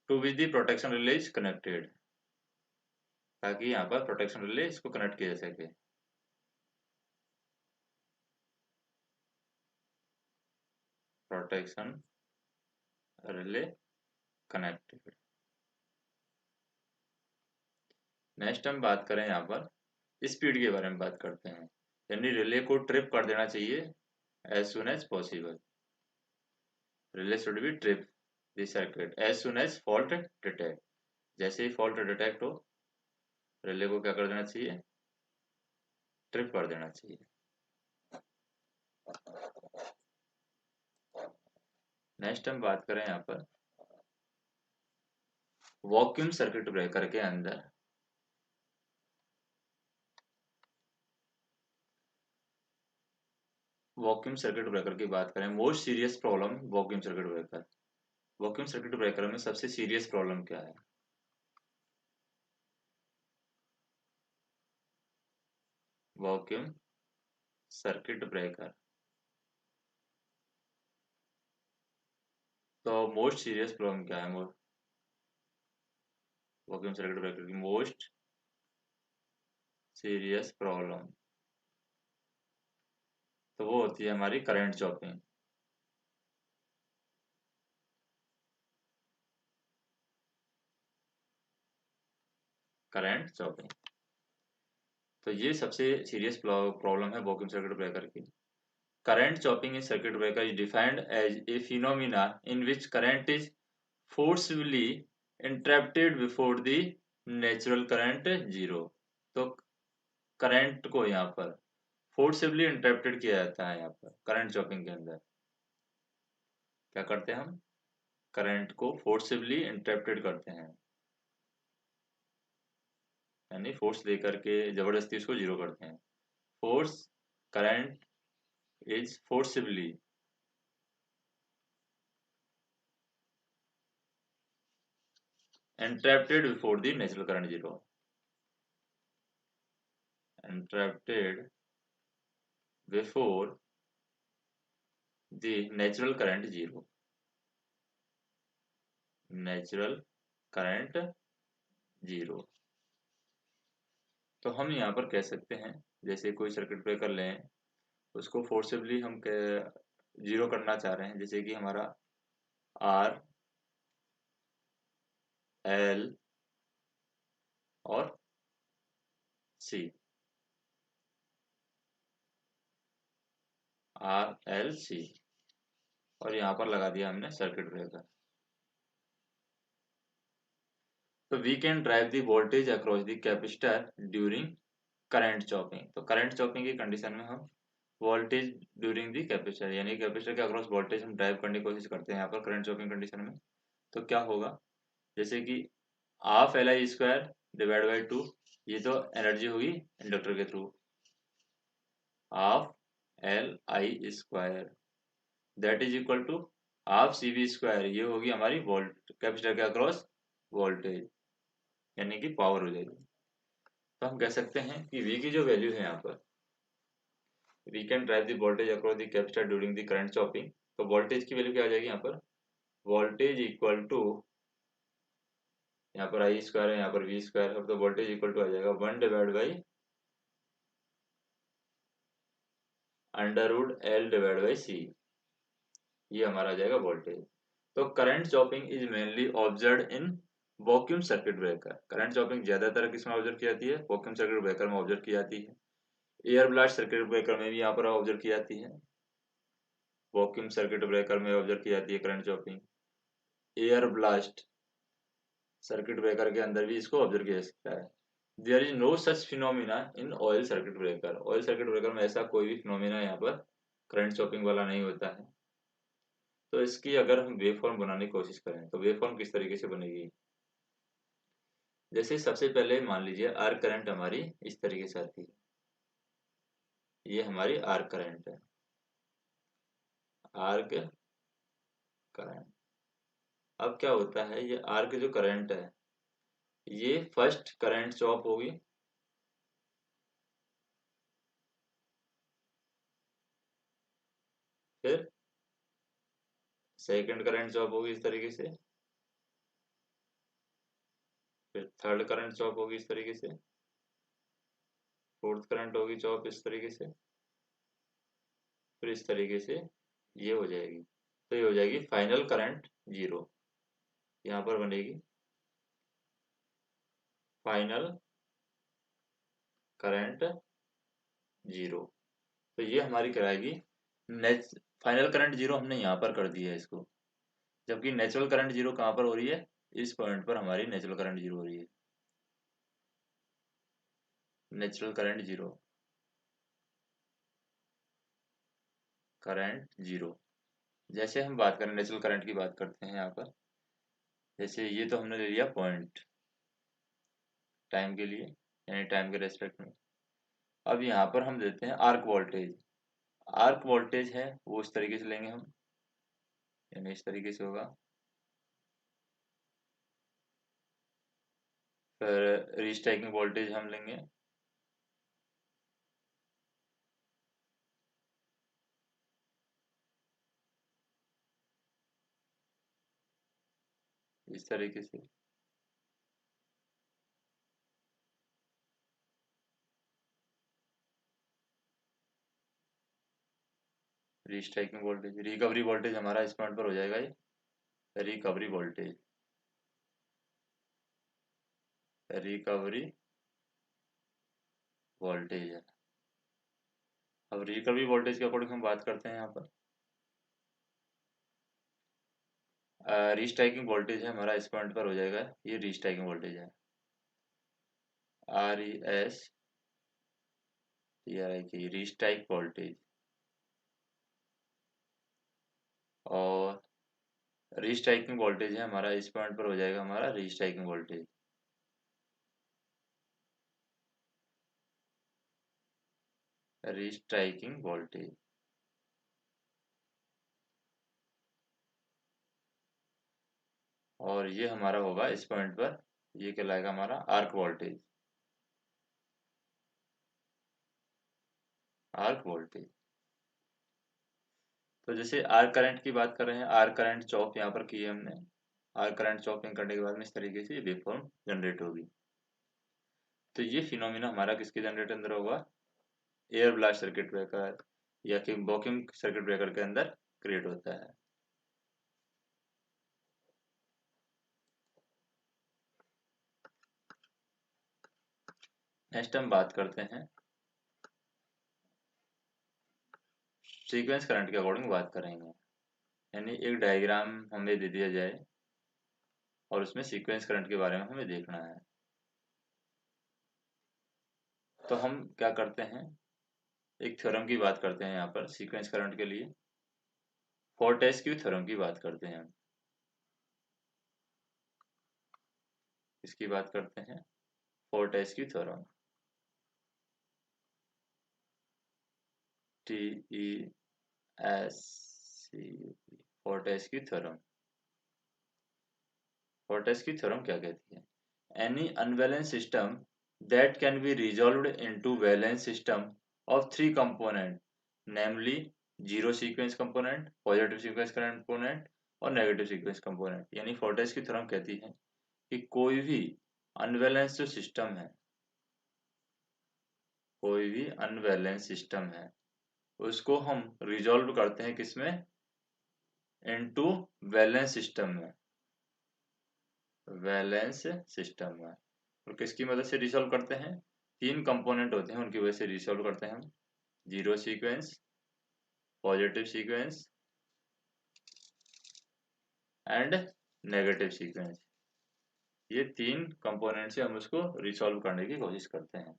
to which the protection relay is connected, ताकि यहाँ पर प्रोटेक्शन रिले इसको कनेक्ट किया जा सके। Protection relay connected. नेक्स्ट हम बात करें यहाँ पर स्पीड के बारे में बात करते हैं, यानी रिले को ट्रिप कर देना चाहिए as soon as possible. Relay should be trip the circuit as soon as fault detect. जैसे ही फॉल्ट डिटेक्ट हो, रिले को क्या कर देना चाहिए, ट्रिप कर देना चाहिए। नेक्स्ट हम बात करें यहाँ पर वैक्यूम सर्किट ब्रेकर के अंदर वैक्यूम सर्किट ब्रेकर की बात करें, most serious problem vacuum circuit breaker. Vacuum circuit breaker में सबसे सीरियस प्रॉब्लम क्या है, वैक्यूम सर्किट ब्रेकर। तो मोस्ट सीरियस प्रॉब्लम क्या है, वैक्यूम सर्किट ब्रेकर की मोस्ट सीरियस प्रॉब्लम, तो वो होती है हमारी करंट चॉपिंग। करंट चॉपिंग, तो ये सबसे सीरियस प्रॉब्लम है वैक्यूम सर्किट ब्रेकर की। Current chopping in circuit breaker is defined as a phenomena in which current is forcibly interrupted before the natural current zero. तो करंट को यहाँ पर forcibly interrupted किया जाता है, यहाँ पर करंट चॉपिंग के अंदर क्या करते हैं हम, करंट को फोर्सिबली इंटरप्टेड करते हैं, यानी फोर्स दे करके जबरदस्ती उसको जीरो करते हैं। Force current is forcibly interrupted before the natural current zero, interrupted before the natural current zero, natural current zero. तो हम यहाँ पर कह सकते हैं, जैसे कोई सर्किट ब्रेकर लें, उसको फोर्सिबली हम जीरो करना चाह रहे हैं, जैसे कि हमारा आर, एल और सी, आर एल सी, और यहाँ पर लगा दिया हमने सर्किट ब्रेकर। तो we can drive the voltage across the capacitor during current chopping. तो करंट चॉपिंग की कंडीशन में हम वोल्टेज ड्यूरिंग द कैपेसिटर, यानी कैपेसिटर के अक्रॉस वोल्टेज हम ड्राइव करने की कोशिश करते हैं यहाँ पर करंट चॉपिंग कंडीशन में। तो क्या होगा, जैसे कि half L I square divide by two, ये तो एनर्जी होगी इंडक्टर के through, half L I square that is equal to half C V square, ये होगी हमारी वोल्ट कैपेसिटर के अक्रॉस वोल्टेज, यानी कि पावर हो जाएगी। तो हम कह सकते हैं कि V की जो वैल्यू है यहाँ पर, we can drive the voltage across the capacitor during the current chopping. तो वोल्टेज की वैल्यू क्या आ जाएगी यहाँ पर, वोल्टेज इक्वल टू, यहाँ पर आई स्क्वायर है, यहाँ पर वी स्क्वायर है, तो वोल्टेज इक्वल टू आ जाएगा 1 divide by under root L divide by C, ये हमारा आ जाएगा वोल्टेज। तो current chopping is mainly observe in vacuum circuit breaker. Current chopping ज्यादातर किसमें ऑब्जर्व की जाती है, वैक्यूम सर्किट ब्रेकर में ऑब्जर्व की जाती है। एयर ब्लास्ट सर्किट ब्रेकर में भी यहाँ पर ऑब्जर्व की जाती है, वैक्यूम सर्किट ब्रेकर में ऑब्जर्व की जाती है current chopping. Air blast circuit breaker के अंदर भी इसको ऑब्जर्व किया जा सकता है। There is no such phenomena in oil circuit breaker. Oil circuit breaker में ऐसा कोई भी फिनोमिना यहाँ पर करंट चॉपिंग वाला नहीं होता है। तो इसकी अगर हम वेव फॉर्म बनाने की कोशिश करें तो वेव फॉर्म किस तरीके से बनेगी, जैसे सबसे पहले मान लीजिए आर्क करंट हमारी इस तरीके से आती है, ये हमारी आर्क करंट है, आर्क करंट। अब क्या होता है, ये आर्क जो करंट है, ये फर्स्ट करंट चॉप होगी, फिर सेकंड करंट चॉप होगी इस तरीके से, फिर थर्ड करंट चॉप होगी इस तरीके से, फोर्थ करंट होगी चॉप इस तरीके से, फिर इस तरीके से ये हो जाएगी। तो ये हो जाएगी फाइनल करंट जीरो, यहाँ पर बनेगी फाइनल करंट जीरो। तो ये हमारी कराएगी नेच फाइनल करंट जीरो, हमने यहाँ पर कर दिया है इसको, जबकि नेचुरल करंट जीरो कहाँ पर हो रही है, इस पॉइंट पर हमारी नेचुरल करंट जीरो हो रही है, natural current zero, current zero. जैसे हम बात करें नेचुरल करंट की बात करते हैं यहाँ पर, जैसे ये तो हमने ले लिया पॉइंट टाइम के लिए, यानी टाइम के रेस्पेक्ट में। अब यहाँ पर हम देते हैं आर्क वोल्टेज, आर्क वोल्टेज है वो इस तरीके से लेंगे हम, यानी इस तरीके से होगा। फिर रीस्ट्राइकिंग वोल्टेज हम लेंगे, इस तरीके से। रीस्ट्राइकिंग वोल्टेज, रिकवरी वोल्टेज हमारा इस पॉइंट पर हो जाएगा, ये रिकवरी वोल्टेज, रिकवरी वोल्टेज है। अब रिकवरी वोल्टेज के अकॉर्डिंग हम बात करते हैं यहाँ पर, रीस्ट्राइकिंग वोल्टेज है हमारा इस पॉइंट पर हो जाएगा, ये रीस्ट्राइकिंग वोल्टेज है, R E S T R आई की रीस्ट्राइक वोल्टेज। और रीस्ट्राइकिंग वोल्टेज है हमारा, इस पॉइंट पर हो जाएगा हमारा रीस्ट्राइकिंग वोल्टेज। Restriking voltage. और ये हमारा होगा इस पॉइंट पर, ये कहलाएगा हमारा आर्क वोल्टेज। Arc voltage. तो जैसे आर्क करंट की बात कर रहे हैं, आर्क करंट चॉप यहाँ पर की है हमने। आर्क करंट चॉपिंग करने के बाद में इस तरीके से वेवफॉर्म जनरेट होगी। तो ये फिनोमिना हमारा किसके जनरेट अंदर होगा, एयर ब्लास्ट सर्किट ब्रेकर या कि वॉक्यूम सर्किट ब्रेकर के अंदर क्रिएट होता है। नेक्स्ट हम बात करते हैं सीक्वेंस करंट के अकॉर्डिंग बात करेंगे। यानी एक डायग्राम हमें दे दिया जाए और उसमें सीक्वेंस करंट के बारे में हमें देखना है, तो हम क्या करते हैं, एक थ्योरम की बात करते हैं यहाँ पर सीक्वेंस करंट के लिए। फोर्टेस्क्यू थ्योरम की बात करते हैं हम। इसकी बात करते हैं Fortescue theorem. TESC, Fortescue theorem. Fortescue theorem क्या कहती है, any unbalance system that can be resolved into balanced system of three component, namely zero sequence component, positive sequence component और negative sequence component। यानी फोर्टेस्क्यू थ्योरम कहती है कि कोई भी अनबैलेंस जो सिस्टम है, कोई भी अनबैलेंस सिस्टम है, उसको हम रिजॉल्व करते हैं किसमें, इनटू बैलेंस सिस्टम में। बैलेंस सिस्टम में और किसकी मदद से रिजॉल्व करते हैं, तीन कंपोनेंट होते हैं उनकी वजह से रिजॉल्व करते हैं हम। Zero sequence, positive sequence and negative sequence. ये तीन कंपोनेंट से हम उसको रिसॉल्व करने की कोशिश करते हैं।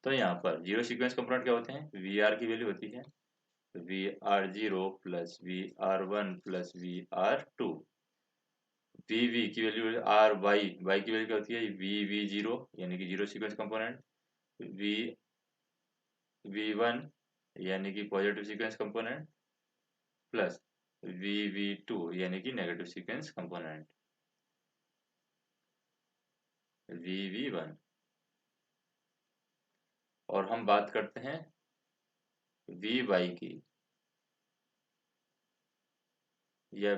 तो यहाँ पर जीरो सीक्वेंस कंपोनेंट क्या होते हैं, वी आर की वैल्यू होती है VR0 plus VR1 plus VR2। V की वैल्यू वाई की वैल्यू क्या होती है, VV0 यानी कि zero sequence component. We V1 यानी कि positive sequence component plus VV2 यानी कि नेगेटिव सीक्वेंस कंपोनेंट। VV1। और हम बात करते हैं VY की, या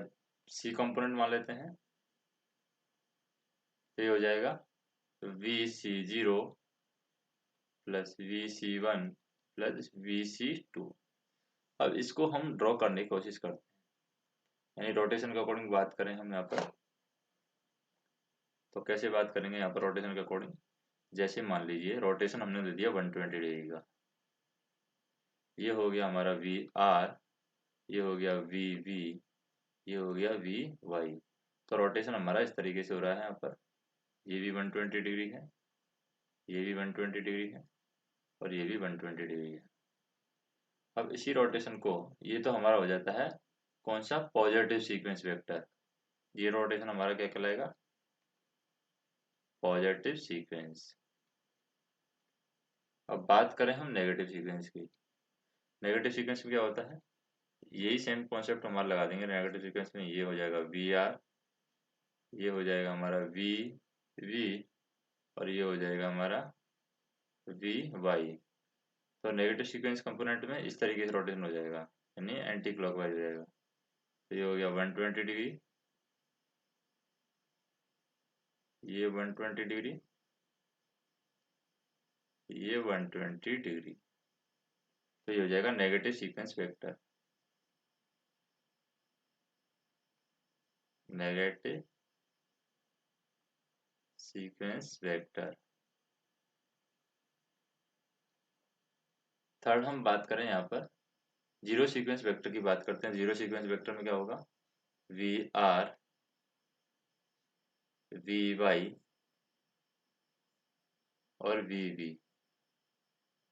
सी कंपोनेंट मान लेते हैं, तो ये हो जाएगा VC0 plus VC1 plus VC2। अब इसको हम ड्रॉ करने की कोशिश करते हैं, यानी रोटेशन के अकॉर्डिंग बात करें हम यहाँ पर, तो कैसे बात करेंगे यहाँ पर रोटेशन के अकॉर्डिंग। जैसे मान लीजिए रोटेशन हमने दे दिया 120 डिग्री का, ये हो गया हमारा VR, ये हो गया VV, ये हो गया VY। तो रोटेशन हमारा इस तरीके से हो रहा है यहाँ पर, ये भी 120 डिग्री है, ये भी 120 डिग्री है और ये भी 120 डिग्री है। अब इसी रोटेशन को, ये तो हमारा हो जाता है कौन सा, पॉजिटिव सीक्वेंस वेक्टर। ये रोटेशन हमारा क्या कहलाएगा, पॉजिटिव सीक्वेंस। अब बात करें हम नेगेटिव सीक्वेंस की। नेगेटिव सीक्वेंस में क्या होता है, यही सेम कॉन्सेप्ट हमारा लगा देंगे। नेगेटिव सीक्वेंस में ये हो जाएगा VR, ये हो जाएगा हमारा VV और ये हो जाएगा हमारा VY। तो नेगेटिव सीक्वेंस कंपोनेंट में इस तरीके से रोटेशन हो जाएगा, यानी एंटी क्लॉकवाइज हो जाएगा। तो ये हो गया 120 डिग्री, ये 120 डिग्री, ये 120 डिग्री। तो ये हो जाएगा negative sequence vector. Negative sequence vector. Third हम बात करें यहाँ पर जीरो सीक्वेंस वेक्टर की बात करते हैं। जीरो सीक्वेंस वेक्टर में क्या होगा, VR, VY और VV।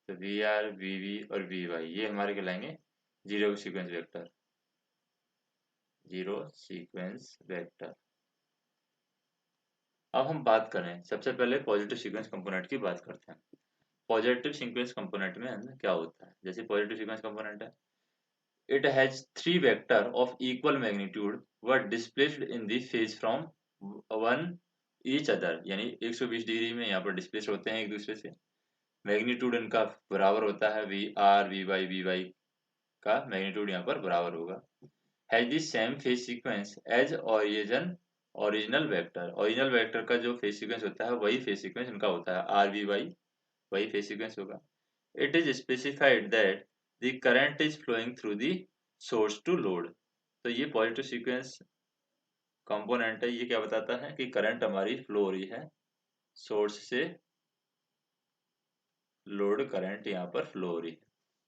तो VR, VV और VY ये हमारे कहलाएंगे zero sequence vector. Zero sequence vector. अब हम बात करें, सबसे पहले पॉजिटिव सीक्वेंस कंपोनेंट की बात करते हैं। पॉजिटिव सीक्वेंस कंपोनेंट में क्या होता है, जैसे पॉजिटिव सीक्वेंस कंपोनेंट है, it has three vector of equal magnitude were displaced in the phase from one each other, यानी 120 डिग्री में यहाँ पर डिस्प्लेस होते हैं एक दूसरे से। मैग्नीट्यूड इनका बराबर होता है, वी आर वी वाई का मैग्नीट्यूड यहाँ पर बराबर होगा। Has the same phase sequence as original vector. Original vector का जो फेज सीक्वेंस होता है वही फेज सीक्वेंस इनका होता है, आर वी वाई वही फेज सीक्वेंस होगा। It is specified that the current is flowing through the source to load. तो ये पॉजिटिव सीक्वेंस कंपोनेंट है, ये क्या बताता है कि करंट हमारी फ्लो हो रही है सोर्स से, लोड करंट यहाँ पर फ्लो हो रही है।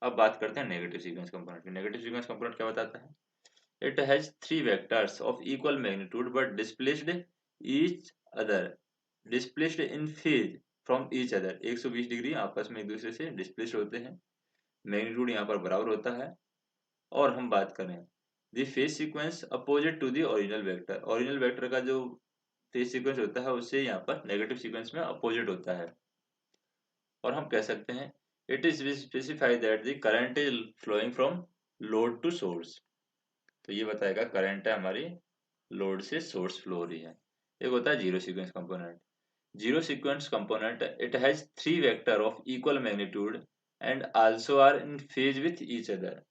अब बात करते हैं नेगेटिव सीक्वेंस कंपोनेंट की। नेगेटिव सीक्वेंस कंपोनेंट क्या बताता है, it has three vectors of equal magnitude but each other displaced in phase from each other। 120 degree आपस में एक दूसरे से डिस्प्लेस होते हैं, मैग्नीट्यूड यहाँ पर बराबर होता है। और हम बात करें the phase sequence opposite to the original vector, original vector का जो फेज सीक्वेंस होता है उससे यहाँ पर नेगेटिव सीक्वेंस में अपोजिट होता है। और हम कह सकते हैं it is specified that the current is flowing from load to source. तो ये बताएगा करंट है हमारी लोड से सोर्स फ्लो हो रही है। एक होता है zero sequence component. Zero sequence component, it has three vector of equal magnitude and also are in phase with each other,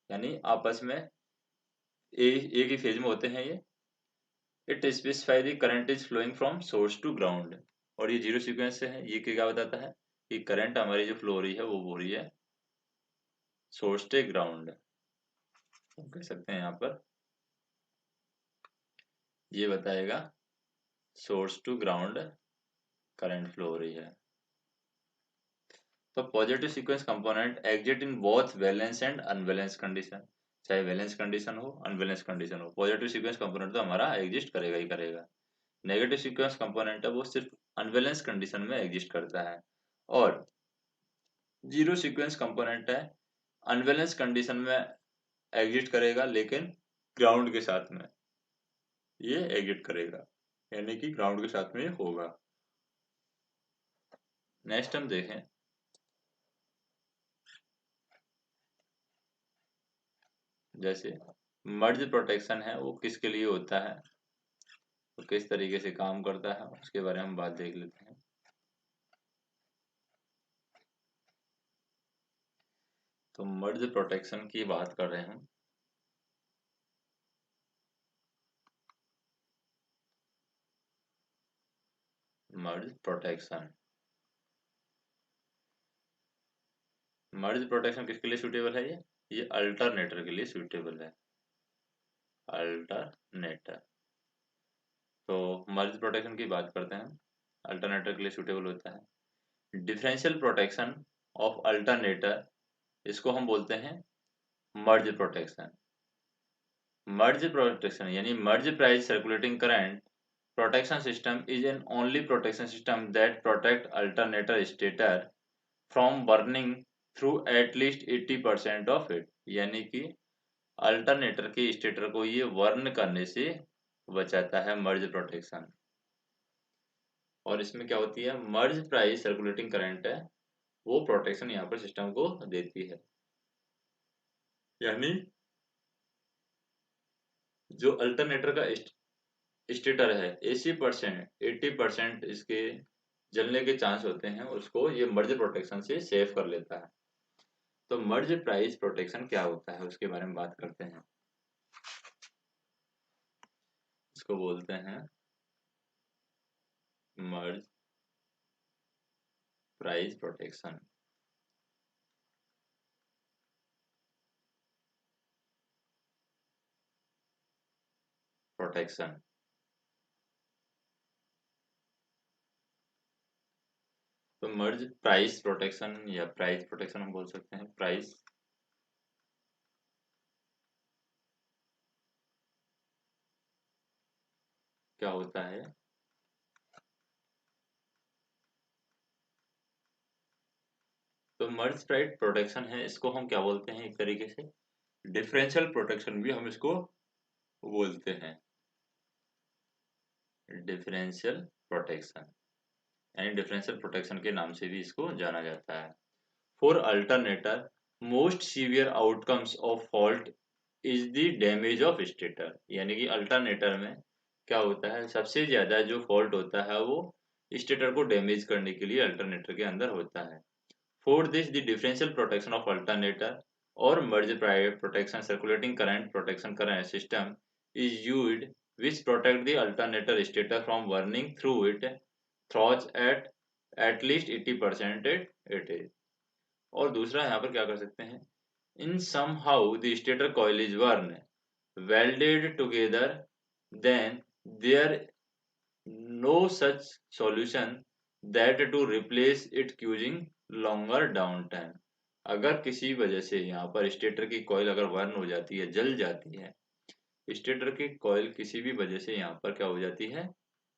यानी आपस में एक ही फेज में होते हैं ये। It specify the current is flowing from source to ground. और ये जीरो सीक्वेंस से है, ये क्या बताता है कि करंट हमारी जो फ्लो हो रही है वो हो रही है सोर्स से ग्राउंड। हम कह सकते हैं यहाँ पर ये बताएगा source to ground current flow हो रही है। तो positive sequence component exit in both balance and unbalance condition. चाहे बैलेंस कंडीशन हो अनबैलेंस कंडीशन हो, पॉजिटिव सीक्वेंस कंपोनेंट तो हमारा एग्जिस्ट करेगा ही करेगा। नेगेटिव सीक्वेंस कंपोनेंट है वो सिर्फ अनबैलेंस कंडीशन में एग्जिस्ट करता है। और जीरो सीक्वेंस कंपोनेंट है अनबैलेंस कंडीशन में एग्जिस्ट करेगा, लेकिन ग्राउंड के साथ में ये एग्जिट करेगा, यानी कि ग्राउंड के साथ में होगा। नेक्स्ट हम देखें, जैसे मर्ज प्रोटेक्शन है वो किसके लिए होता है, तो किस तरीके से काम करता है उसके बारे में हम बात देख लेते हैं। तो मर्ज प्रोटेक्शन की बात कर रहे हैं हम। मर्ज प्रोटेक्शन, मर्ज प्रोटेक्शन किसके लिए सूटेबल है, ये अल्टरनेटर के लिए सूटेबल है। अल्टरनेटर, तो मर्ज प्रोटेक्शन की बात करते हैं, अल्टरनेटर के लिए सूटेबल होता है। डिफरेंशियल प्रोटेक्शन ऑफ अल्टरनेटर, इसको हम बोलते हैं मर्ज प्रोटेक्शन। मर्ज प्रोटेक्शन यानी Merz Price circulating current protection system is an only protection system that protect alternator stator from burning through at least 80% of it। यानी कि अल्टरनेटर के स्टेटर को ये वर्न करने से बचाता है मर्ज प्रोटेक्शन। और इसमें क्या होती है, मर्ज प्राइस सर्कुलेटिंग करंट है वो प्रोटेक्शन यहाँ पर सिस्टम को देती है। यानी जो अल्टरनेटर का स्टेटर है 80% इसके जलने के चांस होते हैं, उसको ये मर्ज प्रोटेक्शन से सेव कर लेता है। तो मर्ज प्राइस प्रोटेक्शन क्या होता है उसके बारे में बात करते हैं। इसको बोलते हैं मर्ज प्राइस प्रोटेक्शन। प्रोटेक्शन, तो मर्ज प्राइस प्रोटेक्शन या प्राइस प्रोटेक्शन हम बोल सकते हैं। प्राइस क्या होता है, तो मर्ज प्राइस प्रोटेक्शन है, इसको हम क्या बोलते हैं, एक तरीके से डिफरेंशियल प्रोटेक्शन भी हम इसको बोलते हैं डिफरेंशियल प्रोटेक्शन, यानी डिफरेंशियल प्रोटेक्शन के नाम से भी इसको जाना जाता है। For alternator most severe outcomes of fault is the damage of stator, यानी कि अल्टरनेटर में क्या होता है, सबसे ज्यादा जो फॉल्ट होता है वो स्टेटर को डैमेज करने के लिए अल्टरनेटर के अंदर होता है। For this the differential protection of alternator और Merz protection circulating current protection current system is used which protect the alternator stator from burning through it throws at least 80% it is। और दूसरा यहाँ पर क्या कर सकते हैं, in somehow the stator coil is burned welded together then there no such solution that to replace it causing longer downtime। अगर किसी वजह से यहाँ पर स्टेटर की कॉइल अगर बर्न हो जाती है, जल जाती है, स्टेटर की कॉइल किसी भी वजह से यहाँ पर क्या हो जाती है,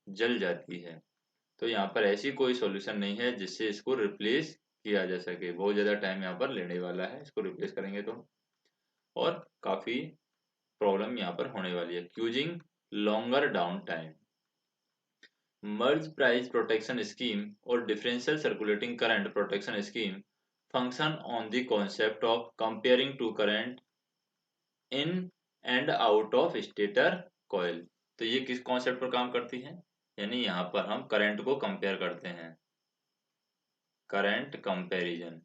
जल जाती है, तो यहाँ पर ऐसी कोई सॉल्यूशन नहीं है जिससे इसको रिप्लेस किया जा सके। बहुत ज़्यादा टाइम यहाँ पर लेने वाला है इसको रिप्लेस करेंगे तो, और काफ़ी प्रॉब्लम यहाँ पर होने वाली है। Causing longer down time. Merz Price protection scheme और differential circulating current protection scheme function on the concept of comparing two current in and out of stator coil. तो ये किस कॉन्सेप्ट पर काम करती है, यानी यहाँ पर हम करंट को कंपेयर करते हैं, करंट कंपैरिजन।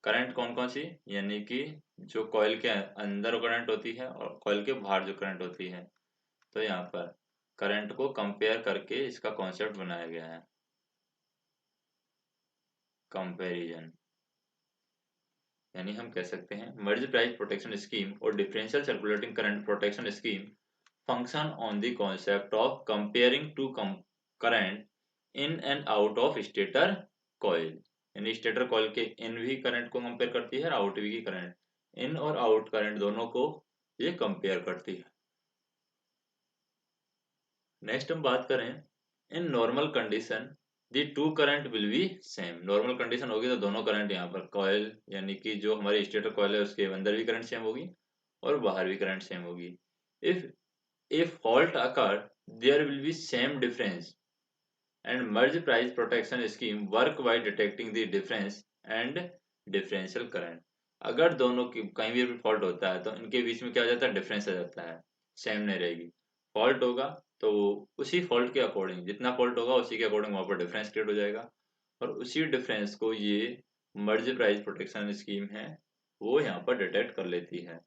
करंट कौन कौन सी, यानी कि जो कॉइल के अंदर करंट होती है और कॉइल के बाहर जो करंट होती है, तो यहाँ पर करंट को कंपेयर करके इसका कॉन्सेप्ट बनाया गया है, कंपैरिजन। यानी हम कह सकते हैं मर्ज प्राइस प्रोटेक्शन स्कीम और differential circulating current protection scheme function on the concept of comparing two current in and out of stator coil. यानी स्टेटर कॉइल के इन भी करंट को कंपेयर करती है और आउट भी की करंट, इन और आउट करंट दोनों को ये कंपेयर करती है। नेक्स्ट हम बात करें, in normal condition the two current will be same. Normal condition होगी तो दोनों करंट यहाँ पर कॉइल यानी कि जो हमारी स्टेटर कॉइल है उसके अंदर भी करंट सेम होगी और बाहर भी करंट सेम होगी। If a fault occurred there will be same difference and merge price protection scheme work by detecting the difference and differential current। अगर दोनों की कहीं भी फॉल्ट होता है तो इनके बीच में क्या हो जाता है, डिफरेंस आ जाता है, सेम नहीं रहेगी। फॉल्ट होगा तो उसी फॉल्ट के अकॉर्डिंग, जितना फॉल्ट होगा उसी के अकॉर्डिंग वहां पर डिफरेंस क्रिएट हो जाएगा, और उसी डिफरेंस को ये मर्ज प्राइस प्रोटेक्शन स्कीम है वो यहाँ पर डिटेक्ट कर लेती है।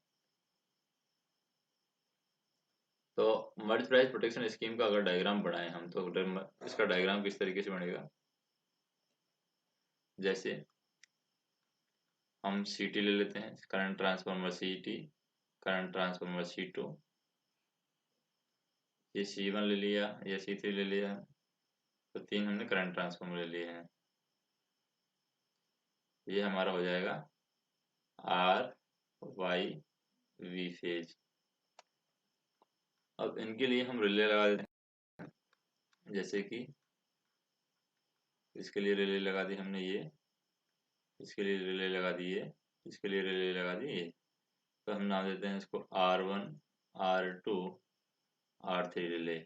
तो मर्ज प्राइस प्रोटेक्शन स्कीम का अगर डायग्राम बनाएं हम तो इसका डायग्राम किस तरीके से बनेगा, जैसे हम सीटी ले लेते हैं, करंट ट्रांसफार्मर सीटी, करंट ट्रांसफार्मर C2, ये C1 ले लिया या C3 ले लिया, तो तीन हमने करंट ट्रांसफार्मर ले लिए हैं। ये हमारा हो जाएगा आर वाई वी फेज। अब इनके लिए हम रिले लगा देते हैं, जैसे कि इसके लिए रिले लगा दी हमने ये, इसके लिए रिले लगा दी ये, इसके लिए रिले लगा दी ये, तो हम नाम देते हैं इसको R1 R2 R3 रिले।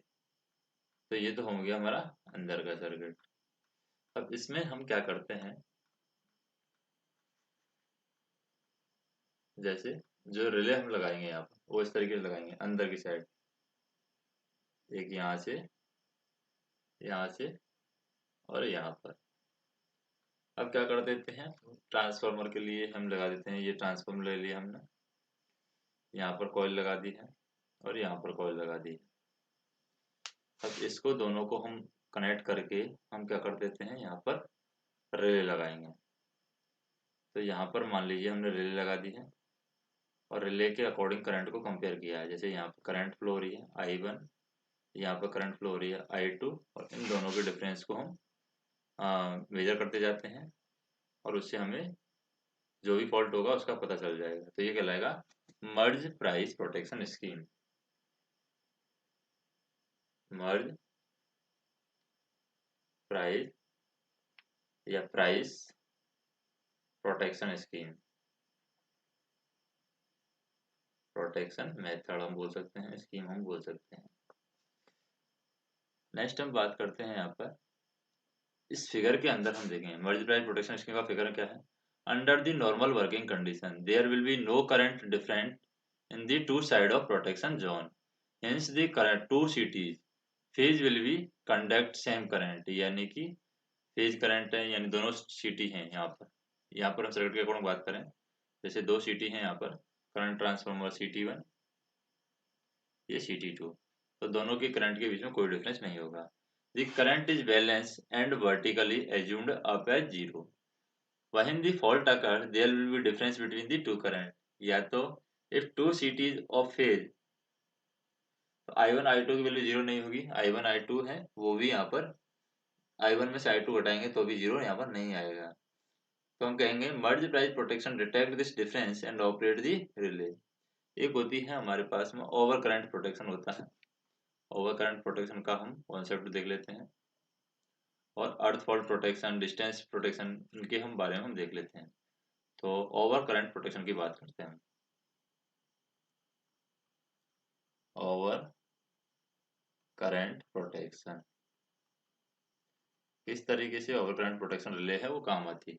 तो ये तो हो गया हमारा अंदर का सर्किट। अब इसमें हम क्या करते हैं, जैसे जो रिले हम लगाएंगे यहाँ पर वो इस तरीके से लगाएंगे, अंदर की साइड, एक यहाँ से और यहाँ पर। अब क्या कर देते हैं, ट्रांसफार्मर के लिए हम लगा देते हैं, ये ट्रांसफार्मर ले लिया हमने, यहाँ पर कॉइल लगा दी है और यहाँ पर कॉइल लगा दी है। अब इसको दोनों को हम कनेक्ट करके हम क्या कर देते हैं, यहाँ पर रिले लगाएंगे। तो यहाँ पर मान लीजिए हमने रिले लगा दी है और रिले के अकॉर्डिंग करंट को कंपेयर किया है, जैसे यहाँ पर करंट फ्लो हो रही है I1, यहाँ पर करंट फ्लो हो रही है I2, और इन दोनों के डिफरेंस को हम मेजर करते जाते हैं और उससे हमें जो भी फॉल्ट होगा उसका पता चल जाएगा। तो ये कहलाएगा मर्ज प्राइस प्रोटेक्शन स्कीम, मर्ज प्राइस या price protection scheme. Protection method हम बोल सकते हैं, स्कीम हम बोल सकते हैं। नेक्स्ट हम बात करते हैं यहाँ पर इस फिगर के अंदर हम देखेंगे मर्ज प्राइस प्रोटेक्शन स्कीम का फिगर क्या है। Under the normal working condition there will be no current different in the two side of protection zone, hence the current two CTs phase will be conduct same current, यानी कि phase current है यानी दोनों city हैं यहाँ पर हम circuit के अकॉर्डिंग बात करें, जैसे दो सिटी हैं यहाँ पर करंट ट्रांसफार्मर CT1 ये CT2, तो दोनों के करंट के बीच में कोई डिफरेंस नहीं होगा। The current is balance and vertically assumed up as zero. When the fault occurs, there will be difference between the two current, या तो if two CTs of phase, तो I1 I2 की value zero नहीं होगी, I1 I2 है वो भी यहाँ पर I1 में से I2 घटाएंगे तो भी जीरो यहाँ पर नहीं आएगा। तो हम कहेंगे Merz Price protection detect this difference and operate the relay. एक होती है हमारे पास में ओवर करंट प्रोटेक्शन होता है, ओवर करंट प्रोटेक्शन का हम कॉन्सेप्ट देख लेते हैं, और अर्थ फॉल्ट प्रोटेक्शन डिस्टेंस प्रोटेक्शन इनके हम बारे में हम देख लेते हैं। तो ओवर करंट प्रोटेक्शन की बात करते हैं। ओवर करंट प्रोटेक्शन किस तरीके से ओवर करंट प्रोटेक्शन रिले है वो काम आती है।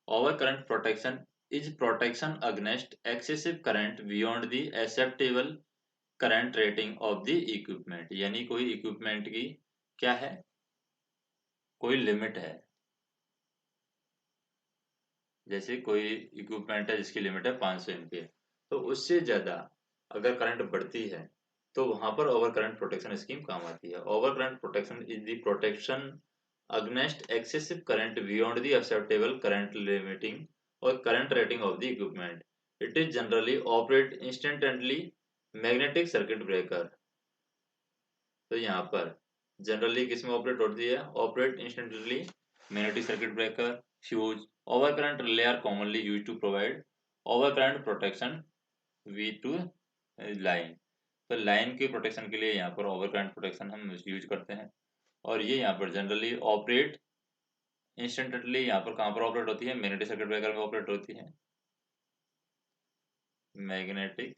Over current protection is protection against excessive current beyond the acceptable current rating of the equipment, यानी कोई इक्विपमेंट की क्या है, कोई लिमिट है। जैसे कोई इक्विपमेंट है जिसकी लिमिट है 500 एम्पियर, तो उससे ज़्यादा अगर करंट बढ़ती है तो वहां पर ओवर करंट प्रोटेक्शन स्कीम काम आती है। Over current protection is the protection against excessive current beyond the acceptable current limiting और current rating of the equipment. It is generally operate instantaneously magnetic circuit breaker. तो यहाँ पर generally किस में operate होती है, operate instantaneously magnetic circuit breaker, fuse. Over current relay are commonly use to provide over current protection we to line. तो line के protection के लिए यहाँ पर ओवर करंट प्रोटेक्शन हम यूज करते हैं, और ये यहाँ पर जनरली ऑपरेट इंस्टेंटेनली यहाँ पर कहाँ पर ऑपरेट होती है, मैग्नेटिक सर्किट ब्रेकर में ऑपरेट होती है, मैग्नेटिक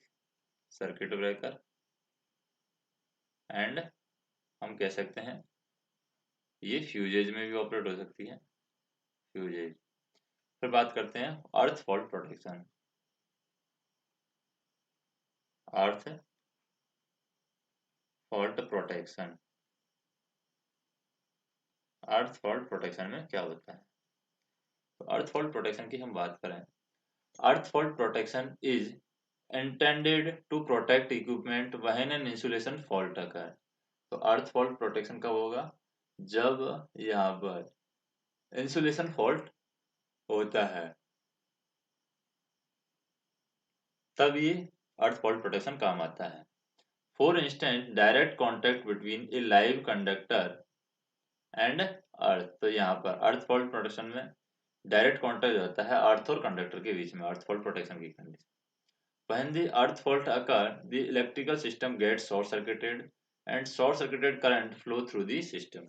सर्किट ब्रेकर। एंड हम कह सकते हैं ये फ्यूजेज में भी ऑपरेट हो सकती है, फ्यूजेज। फिर बात करते हैं अर्थ फॉल्ट प्रोटेक्शन। अर्थ फॉल्ट प्रोटेक्शन, अर्थ फॉल्ट प्रोटेक्शन में क्या होता है। तो अर्थ फॉल्ट प्रोटेक्शन की हम बात करें, अर्थ fault protection is intended to protect equipment when an insulation fault occur। तो अर्थ फॉल्ट प्रोटेक्शन कब होगा, जब यहाँ पर इंसुलेशन फॉल्ट होता है, तब ये अर्थ फॉल्ट प्रोटेक्शन काम आता है। For instance direct contact between A live conductor and earth. तो यहाँ पर अर्थ फॉल्ट प्रोटेक्शन में डायरेक्ट कॉन्टेक्ट होता है अर्थ और कंडक्टर के बीच में, अर्थ फॉल्ट प्रोटेक्शन की condition. When the earth fault occur, the electrical system gets short circuited and short circuited current flow through the system।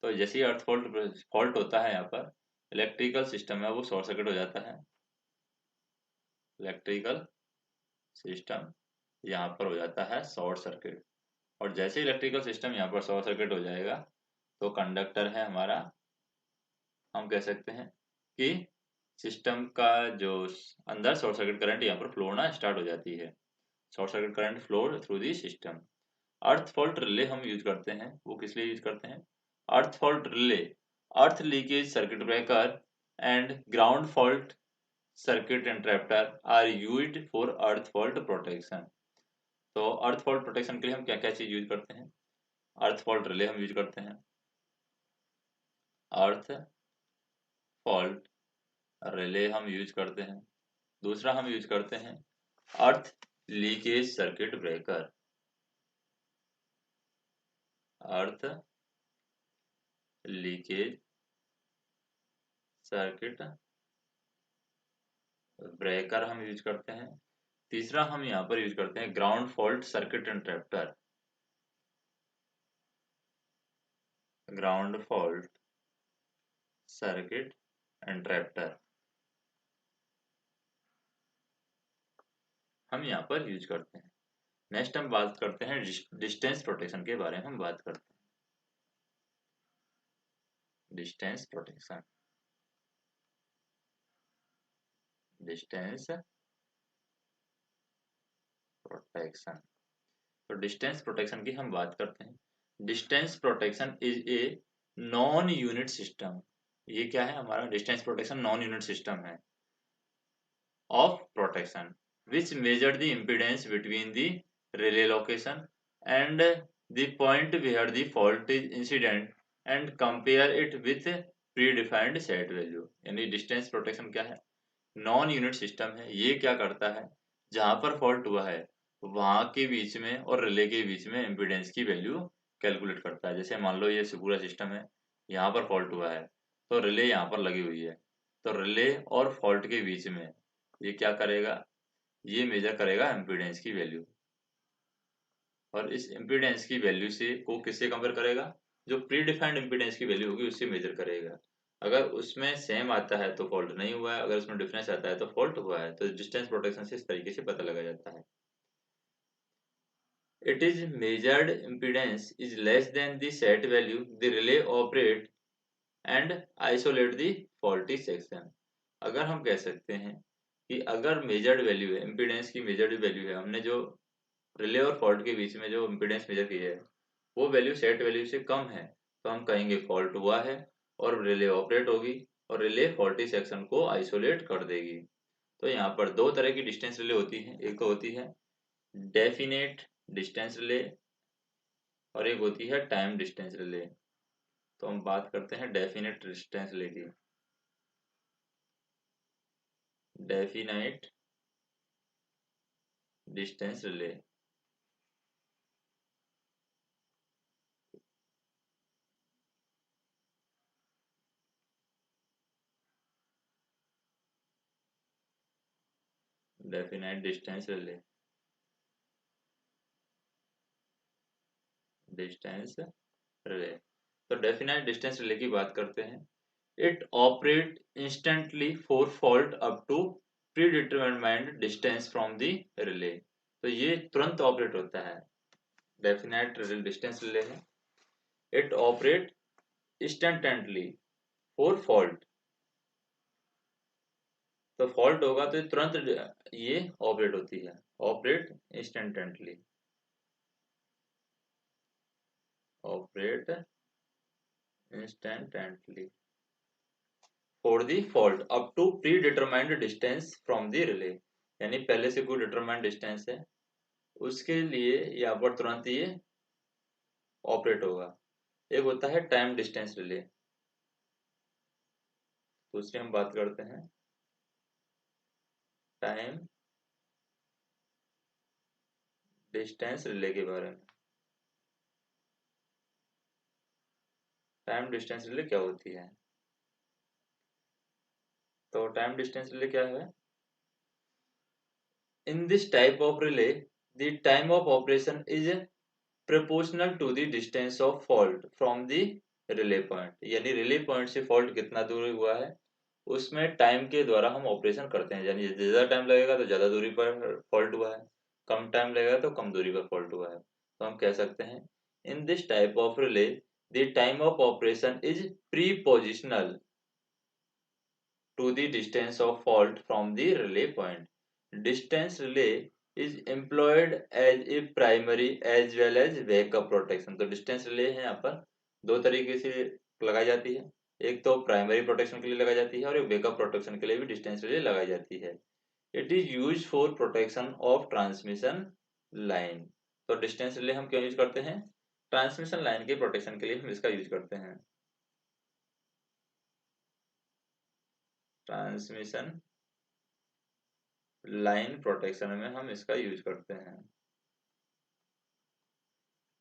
तो जैसे ही अर्थ फॉल्ट होता है यहाँ पर इलेक्ट्रिकल सिस्टम है वो शॉर्ट सर्किट हो जाता है, इलेक्ट्रिकल सिस्टम यहाँ पर हो जाता है शॉर्ट सर्किट। और जैसे इलेक्ट्रिकल सिस्टम यहाँ पर शॉर्ट सर्किट हो जाएगा तो कंडक्टर है हमारा, हम कह सकते हैं कि सिस्टम का जो अंदर शॉर्ट सर्किट करंट यहाँ पर फ्लो होना स्टार्ट हो जाती है, short circuit current flow through the system. Earth fault relay हम यूज करते हैं, वो किस लिए यूज करते हैं, earth fault relay earth leakage circuit breaker and ground fault circuit interrupter are used for earth fault protection. तो अर्थ फॉल्ट प्रोटेक्शन के लिए हम क्या क्या चीज यूज करते हैं, अर्थ फॉल्ट रिले हम यूज करते हैं, अर्थ फॉल्ट रिले हम यूज करते हैं। दूसरा हम यूज करते हैं अर्थ लीकेज सर्किट ब्रेकर, अर्थ लीकेज सर्किट ब्रेकर हम यूज करते हैं। तीसरा हम यहाँ पर यूज करते हैं ground fault circuit interrupter, ground fault circuit interrupter. हम यहाँ पर यूज करते हैं। नेक्स्ट हम बात करते हैं डिस्टेंस प्रोटेक्शन के बारे में हम बात करते हैं। Distance protection, distance protection. तो डिस्टेंस प्रोटेक्शन की हम बात करते हैं। Distance protection is a non unit system. ये क्या है हमारा distance protection? Non unit system है of protection which measure the impedance between the relay location and the point where the fault is incident and compare it with predefined set value। यानी distance protection क्या है? Non unit system है। ये क्या करता है, जहां पर फॉल्ट हुआ है वहां के बीच में और रिले के बीच में इम्पीडेंस की वैल्यू कैलकुलेट करता है। जैसे मान लो ये पूरा सिस्टम है, यहाँ पर फॉल्ट हुआ है तो रिले यहाँ पर लगी हुई है, तो रिले और फॉल्ट के बीच में ये क्या करेगा, ये मेजर करेगा इम्पीडेंस की वैल्यू। और इस इम्पीडेंस की वैल्यू से को किससे कंपेयर करेगा? जो प्री डिफाइंड इम्पीडेंस की वैल्यू होगी उससे मेजर करेगा। अगर उसमें सेम आता है तो फॉल्ट नहीं हुआ है, अगर उसमें डिफरेंस आता है तो फॉल्ट हुआ है। तो डिस्टेंस प्रोटेक्शन से इस तरीके से पता लगा जाता है। It is measured impedance is less than the set value the relay operate and isolate the faulty section. अगर हम कह सकते हैं कि अगर मेजर्ड वैल्यू है, इम्पीडेंस की मेजर्ड वैल्यू है, हमने जो रिले और फॉल्ट के बीच में जो इम्पीडेंस मेजर की है वो वैल्यू सेट वैल्यू से कम है, तो हम कहेंगे फॉल्ट हुआ है और रिले ऑपरेट होगी और रिले फॉल्टी सेक्शन को आइसोलेट कर देगी। तो यहाँ पर दो तरह की डिस्टेंस रिले होती है, एक तो होती है डेफिनेट डिस्टेंस रिले और एक होती है टाइम डिस्टेंस रिले। तो हम बात करते हैं डेफिनेट डिस्टेंस रिले की। Definite distance relay definite distance relay distance relay. तो डेफिनाइट डिस्टेंस रिले की बात करते हैं। It operate instantly for fault up to predetermined distance from the relay. तो ये तुरंत ऑपरेट होता है, डेफिनाइट डिस्टेंस रिले है। It operate instantaneously for fault, तो फॉल्ट होगा तो तुरंत ये ऑपरेट होती है, operate instantaneously, operate instantaneously for the fault up to predetermined distance from the relay. यानी पहले से कोई डिटरमाइंड डिस्टेंस है उसके लिए यहाँ पर तुरंत ये ऑपरेट होगा। एक होता है टाइम डिस्टेंस रिले, दूसरी हम बात करते हैं टाइम डिस्टेंस रिले के बारे में। टाइम डिस्टेंस रिले क्या होती है? तो टाइम डिस्टेंस रिले क्या है? In this type of relay the time of operation is proportional to the distance of fault from the relay point। यानी रिले पॉइंट से फॉल्ट कितना दूर हुआ है उसमें टाइम के द्वारा हम ऑपरेशन करते हैं। यानी ज्यादा टाइम लगेगा तो ज्यादा दूरी पर फॉल्ट हुआ है, कम टाइम लगेगा तो कम दूरी पर फॉल्ट हुआ है। तो हम कह सकते हैं in this type of relay the time of operation is prepositional to the distance of fault from the relay point। Distance relay is employed as a primary as well as backup protection। तो distance relay है यहाँ पर दो तरीके से लगाई जाती है, एक तो प्राइमरी प्रोटेक्शन के लिए लगाई जाती है और एक बैकअप प्रोटेक्शन के लिए भी डिस्टेंस रिले लगाई जाती है। It is use for protection of transmission line. तो डिस्टेंस रिले हम क्यों यूज करते हैं? ट्रांसमिशन लाइन के प्रोटेक्शन के लिए हम इसका यूज करते हैं। ट्रांसमिशन लाइन प्रोटेक्शन में हम इसका यूज करते हैं।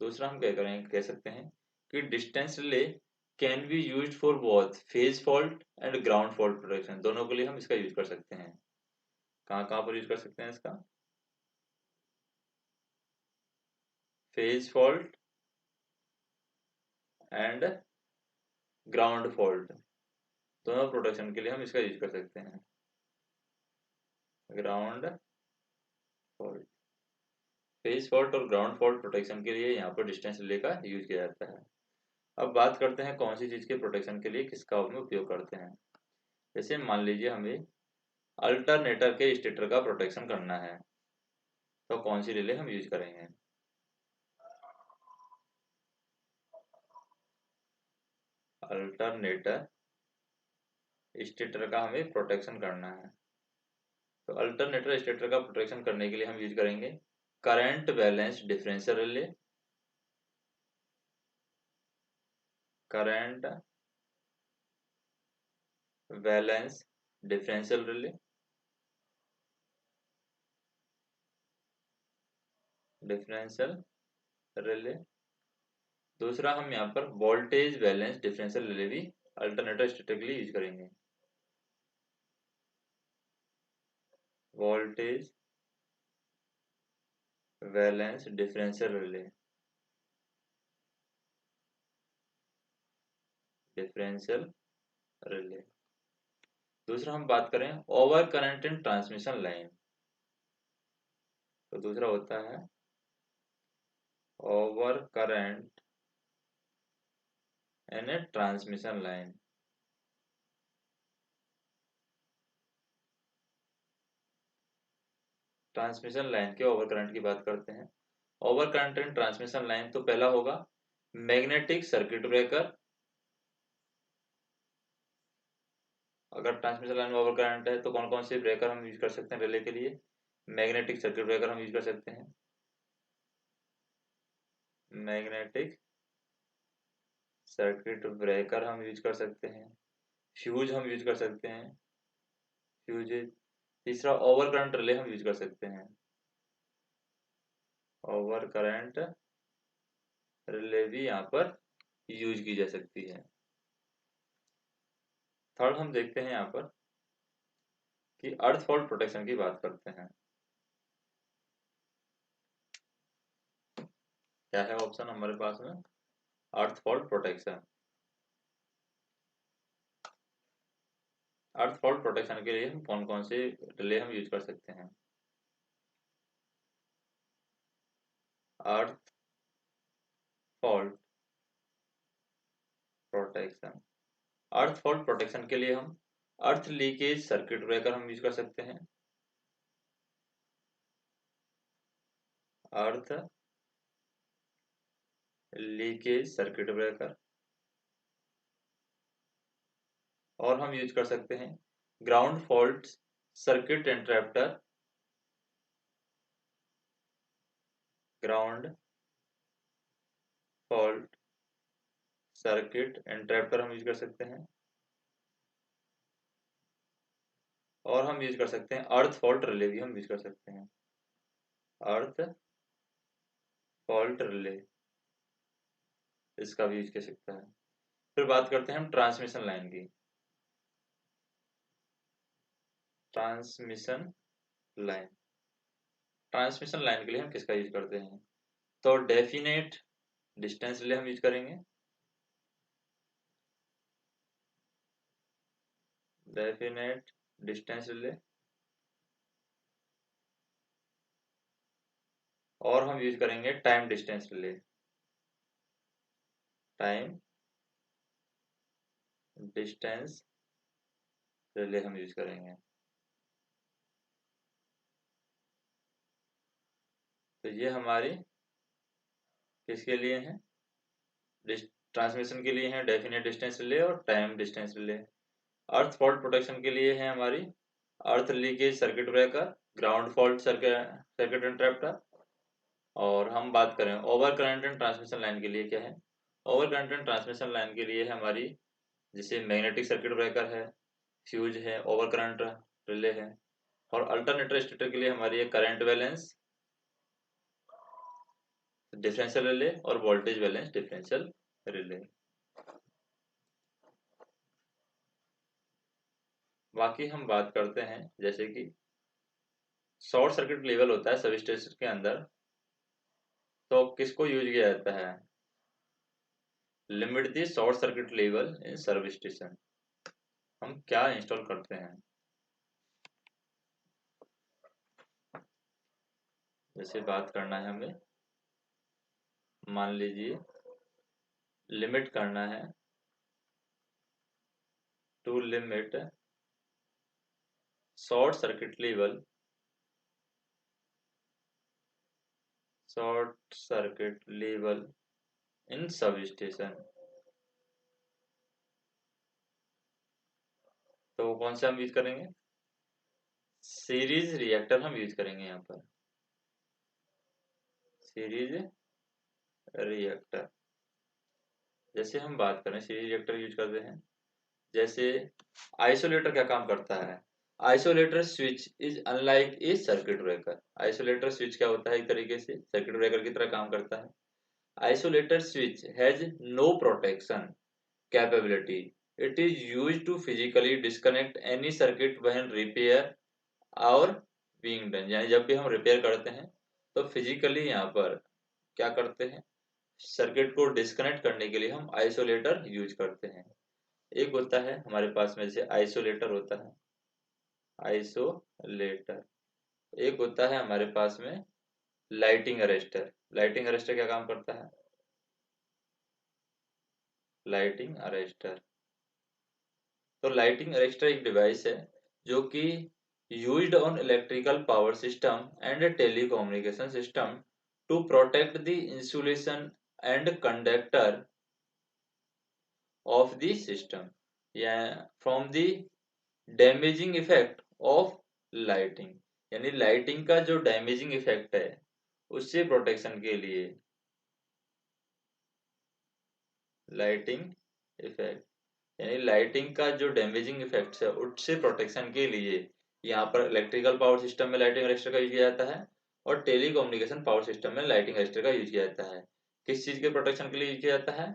दूसरा हम क्या करेंगे, कह सकते हैं कि distance relay can be used for both phase fault and ground fault protection. दोनों के लिए हम इसका यूज कर सकते हैं। कहाँ कहाँ पर यूज कर सकते हैं इसका? Phase fault and ground fault, दोनों प्रोटेक्शन के लिए हम इसका यूज कर सकते हैं। ग्राउंड फेज फॉल्ट और ग्राउंड फॉल्ट प्रोटेक्शन के लिए यहाँ पर डिस्टेंस रिले का यूज किया जाता है। अब बात करते हैं कौन सी चीज़ के प्रोटेक्शन के लिए किसका हम उपयोग करते हैं। जैसे मान लीजिए हमें अल्टरनेटर के स्टेटर का प्रोटेक्शन करना है, तो कौन सी रिले हम यूज करेंगे। अल्टरनेटर स्टेटर का हमें प्रोटेक्शन करना है, तो अल्टरनेटर स्टेटर का प्रोटेक्शन करने के लिए हम यूज करेंगे current balance differential relay, current balance differential relay, differential relay. दूसरा हम यहाँ पर वोल्टेज बैलेंस डिफरेंशियल रिले भी अल्टरनेटर स्टेटर के लिए यूज करेंगे। Voltage balance differential relay, differential relay. दूसरा हम बात करें over current in transmission line, तो दूसरा होता है over current in A transmission line. Transmission line के ओवर करंट की बात करते हैं। Over current in transmission line, तो पहला होगा मैग्नेटिक सर्किट ब्रेकर। अगर ट्रांसमिशन लाइन में ओवर करंट है तो कौन कौन से ब्रेकर हम यूज कर सकते हैं रिले के लिए। मैग्नेटिक सर्किट ब्रेकर हम यूज कर सकते हैं, मैग्नेटिक सर्किट ब्रेकर हम यूज कर सकते हैं। फ्यूज हम यूज कर सकते हैं, फ्यूज। तीसरा ओवर करंट रिले हम यूज कर सकते हैं, ओवर करंट रिले भी यहाँ पर यूज की जा सकती है। थर्ड हम देखते हैं यहाँ पर कि अर्थ फॉल्ट प्रोटेक्शन की बात करते हैं। क्या है ऑप्शन हमारे पास में, अर्थ फॉल्ट प्रोटेक्शन। अर्थ फॉल्ट प्रोटेक्शन के लिए हम कौन कौन से रिले हम यूज कर सकते हैं। अर्थ फॉल्ट प्रोटेक्शन, अर्थ फॉल्ट प्रोटेक्शन के लिए हम अर्थ लीकेज सर्किट ब्रेकर हम यूज कर सकते हैं, अर्थ लीकेज सर्किट ब्रेकर। और हम यूज कर सकते हैं ground fault circuit interrupter, ground fault circuit interrupter हम यूज कर सकते हैं। और हम यूज कर सकते हैं अर्थ फॉल्ट रिले भी हम यूज कर सकते हैं, अर्थ फॉल्ट रिले, इसका भी यूज कर सकता है। फिर बात करते हैं हम ट्रांसमिशन लाइन की। ट्रांसमिशन लाइन, ट्रांसमिशन लाइन के लिए हम किसका यूज करते हैं, तो डेफिनेट डिस्टेंस रिले हम यूज करेंगे, डेफिनेट डिस्टेंस रिले। और हम यूज करेंगे time distance relay, time distance relay हम यूज करेंगे। तो ये हमारी किसके लिए है, ट्रांसमिशन के लिए है डेफिनेट डिस्टेंस रिले और टाइम डिस्टेंस रिले। अर्थ फॉल्ट प्रोटेक्शन के लिए है हमारी अर्थ leakage circuit breaker, ground fault circuit interrupter. और हम बात करें over current and transmission line के लिए क्या है, over current and transmission line के लिए है हमारी जैसे मैग्नेटिक सर्किट ब्रेकर है, फ्यूज है, ओवर करंट रिले है। और अल्टरनेटर स्टेटर के लिए हमारी है करंट बैलेंस डिफरेंशियल रिले और वोल्टेज बैलेंस डिफरेंशियल रिले। बाकी हम बात करते हैं जैसे कि शॉर्ट सर्किट लेवल होता है सब स्टेशन के अंदर, तो किसको यूज किया जाता है, limit the short circuit level in service station. हम क्या इंस्टॉल करते हैं, जैसे बात करना है हमें, मान लीजिए लिमिट करना है, to limit short circuit level, short circuit level in substation. तो वो कौन सा हम यूज करेंगे? सीरीज रिएक्टर हम यूज करेंगे यहाँ पर, सीरीज रिएक्टर। जैसे हम बात करें सीरीज रिएक्टर यूज करते हैं, जैसे आइसोलेटर क्या काम करता है? Isolator switch is unlike A circuit breaker. Isolator switch क्या होता है? एक तरीके से सर्किट ब्रेकर की तरह काम करता है। Isolator switch has no protection capability, it is used to physically disconnect any circuit when repair और बीइंग डन। यानी जब भी हम रिपेयर करते हैं तो फिजिकली यहाँ पर क्या करते हैं, सर्किट को डिस्कनेक्ट करने के लिए हम आइसोलेटर यूज करते हैं। एक होता है हमारे पास में जैसे आइसोलेटर होता है, आइसोलेटर। एक होता है हमारे पास में लाइटिंग अरेस्टर। लाइटिंग अरेस्टर क्या काम करता है? लाइटिंग अरेस्टर, तो लाइटिंग अरेस्टर एक डिवाइस है जो कि used on electrical power system and telecommunication system to protect the insulation and conductor of the system, या from the damaging effect of lightning. यानी लाइटिंग का जो डैमेजिंग इफेक्ट है उससे प्रोटेक्शन के लिए, लाइटिंग इफेक्ट यानी लाइटिंग का जो डैमेजिंग इफेक्ट्स है उससे प्रोटेक्शन के लिए यहाँ पर इलेक्ट्रिकल पावर सिस्टम में लाइटिंग अरेस्टर का यूज किया जाता है और टेलीकम्युनिकेशन पावर सिस्टम में लाइटिंग अरेस्टर का यूज किया जाता है। किस चीज के प्रोटेक्शन के लिए यूज किया जाता है?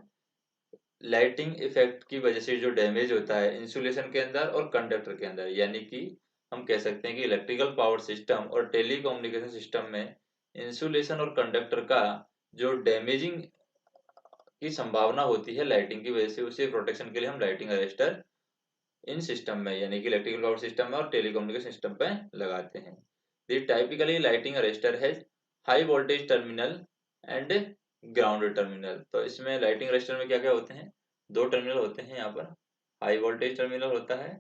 लाइटिंग इफेक्ट की वजह से जो डैमेज होता है इंसुलेशन के अंदर और कंडक्टर के अंदर, यानी कि हम कह सकते हैं कि इलेक्ट्रिकल पावर सिस्टम और टेलीकम्युनिकेशन सिस्टम में इंसुलेशन और कंडक्टर का जो डैमेजिंग की संभावना होती है लाइटिंग की वजह से, उसी प्रोटेक्शन के लिए हम लाइटिंग अरेस्टर इन सिस्टम में यानी कि इलेक्ट्रिकल पावर सिस्टम में और टेलीकम्युनिकेशन सिस्टम पे लगाते हैं। The typically lightning arrester has high voltage terminal and ground terminal. तो इसमें लाइटिंग अरेस्टर में क्या क्या होते हैं? दो टर्मिनल होते हैं यहाँ पर, हाई वोल्टेज टर्मिनल होता है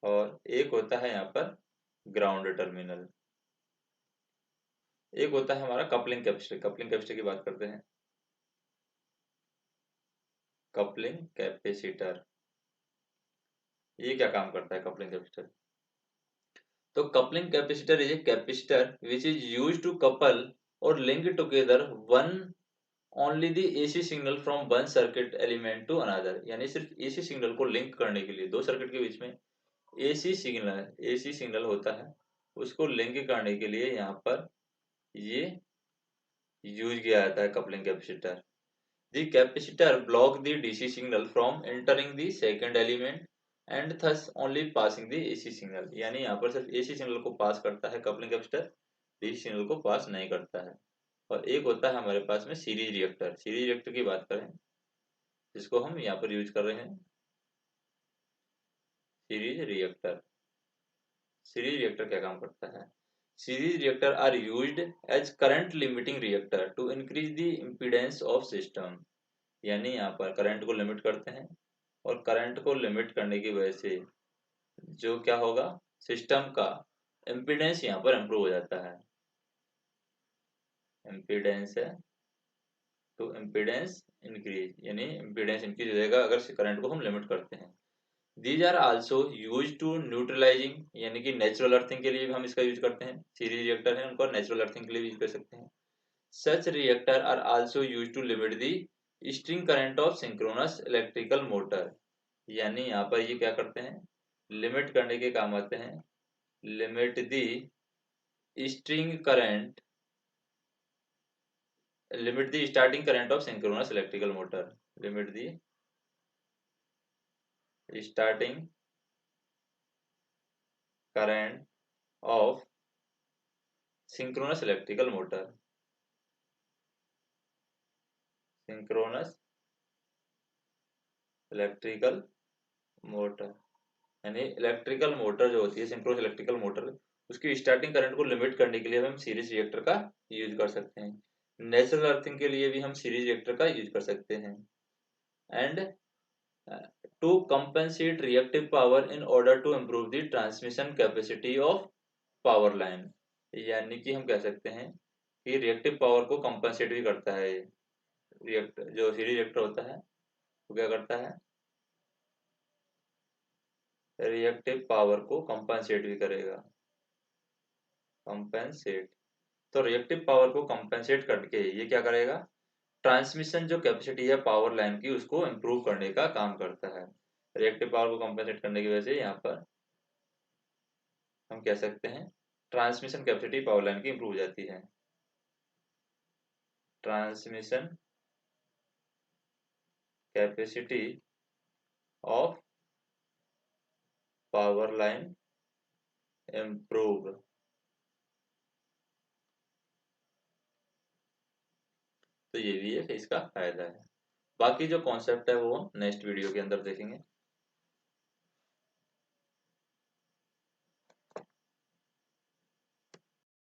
और एक होता है यहाँ पर ग्राउंड टर्मिनल। एक होता है हमारा कपलिंग कैपेसिटर। कपलिंग कैपेसिटर की बात करते हैं, कपलिंग कैपेसिटर ये क्या काम करता है? कपलिंग कैपेसिटर, तो coupling capacitor is a capacitor which is used to couple or link together one only the AC signal from one circuit element to another. यानी सिर्फ एसी सिग्नल को लिंक करने के लिए दो सर्किट के बीच में एसी सिग्नल होता है, उसको लिंक करने के लिए यहाँ पर ये यूज किया जाता है coupling capacitor. The capacitor block the DC signal from entering the second element and thus only passing the AC signal. यानी यहाँ पर सिर्फ एसी सिग्नल को पास करता है कपलिंग कैपेसिटर, डीसी सिग्नल को पास नहीं करता है। और एक होता है हमारे पास में सीरीज रिएक्टर। सीरीज रिएक्टर की बात करें जिसको हम यहाँ पर यूज कर रहे हैं, सीरीज रिएक्टर। सीरीज रिएक्टर क्या काम करता है? Series reactor are used as current limiting reactor to increase the impedance of system. यानी यहाँ पर करंट को लिमिट करते हैं और करंट को लिमिट करने की वजह से जो क्या होगा, सिस्टम का इम्पीडेंस यहाँ पर इम्प्रूव हो जाता है। इम्पीडेंस है तो इम्पीडेंस इंक्रीज, यानी इम्पीडेंस इंक्रीज हो जाएगा अगर करंट को हम लिमिट करते हैं। These are also use to neutralizing, यानी कि नेचुरल अर्थिंग के लिए भी हम इसका यूज करते हैं। सीरीज रिएक्टर है उनको नेचुरल अर्थिंग के लिए यूज कर सकते हैं। Such reactor are also use to limit the starting current of synchronous electrical motor. यानी यहाँ पर ये क्या करते हैं, लिमिट करने के काम आते हैं। Limit the starting current, limit the starting current of synchronous electrical motor. Limit the starting current of synchronous electrical motor. Synchronous electrical motor यानी इलेक्ट्रिकल मोटर जो होती है, सिंक्रोनस इलेक्ट्रिकल मोटर, उसकी स्टार्टिंग करंट को लिमिट करने के लिए हम सीरीज रिएक्टर का यूज कर सकते हैं। नेचुरल अर्थिंग के लिए भी हम सीरीज रिएक्टर का यूज कर सकते हैं। And to compensate reactive power in order to improve the transmission capacity of power line, यानी कि हम कह सकते हैं कि रिएक्टिव पावर को कंपेंसेट भी करता है। रिएक्टर जो सीरीज रिएक्टर होता है वो क्या करता है, रिएक्टिव पावर को कंपेंसेट भी करेगा। कंपेंसेट, तो रिएक्टिव पावर को कंपेंसेट करके ये क्या करेगा, ट्रांसमिशन जो कैपेसिटी है पावर लाइन की उसको इम्प्रूव करने का काम करता है। रिएक्टिव पावर को कंपेंसेट करने की वजह से यहाँ पर हम कह सकते हैं ट्रांसमिशन कैपेसिटी पावर लाइन की इम्प्रूव हो जाती है। Transmission capacity of power line improve. तो ये भी एक इसका फायदा है। बाकी जो कॉन्सेप्ट है वो नेक्स्ट वीडियो के अंदर देखेंगे।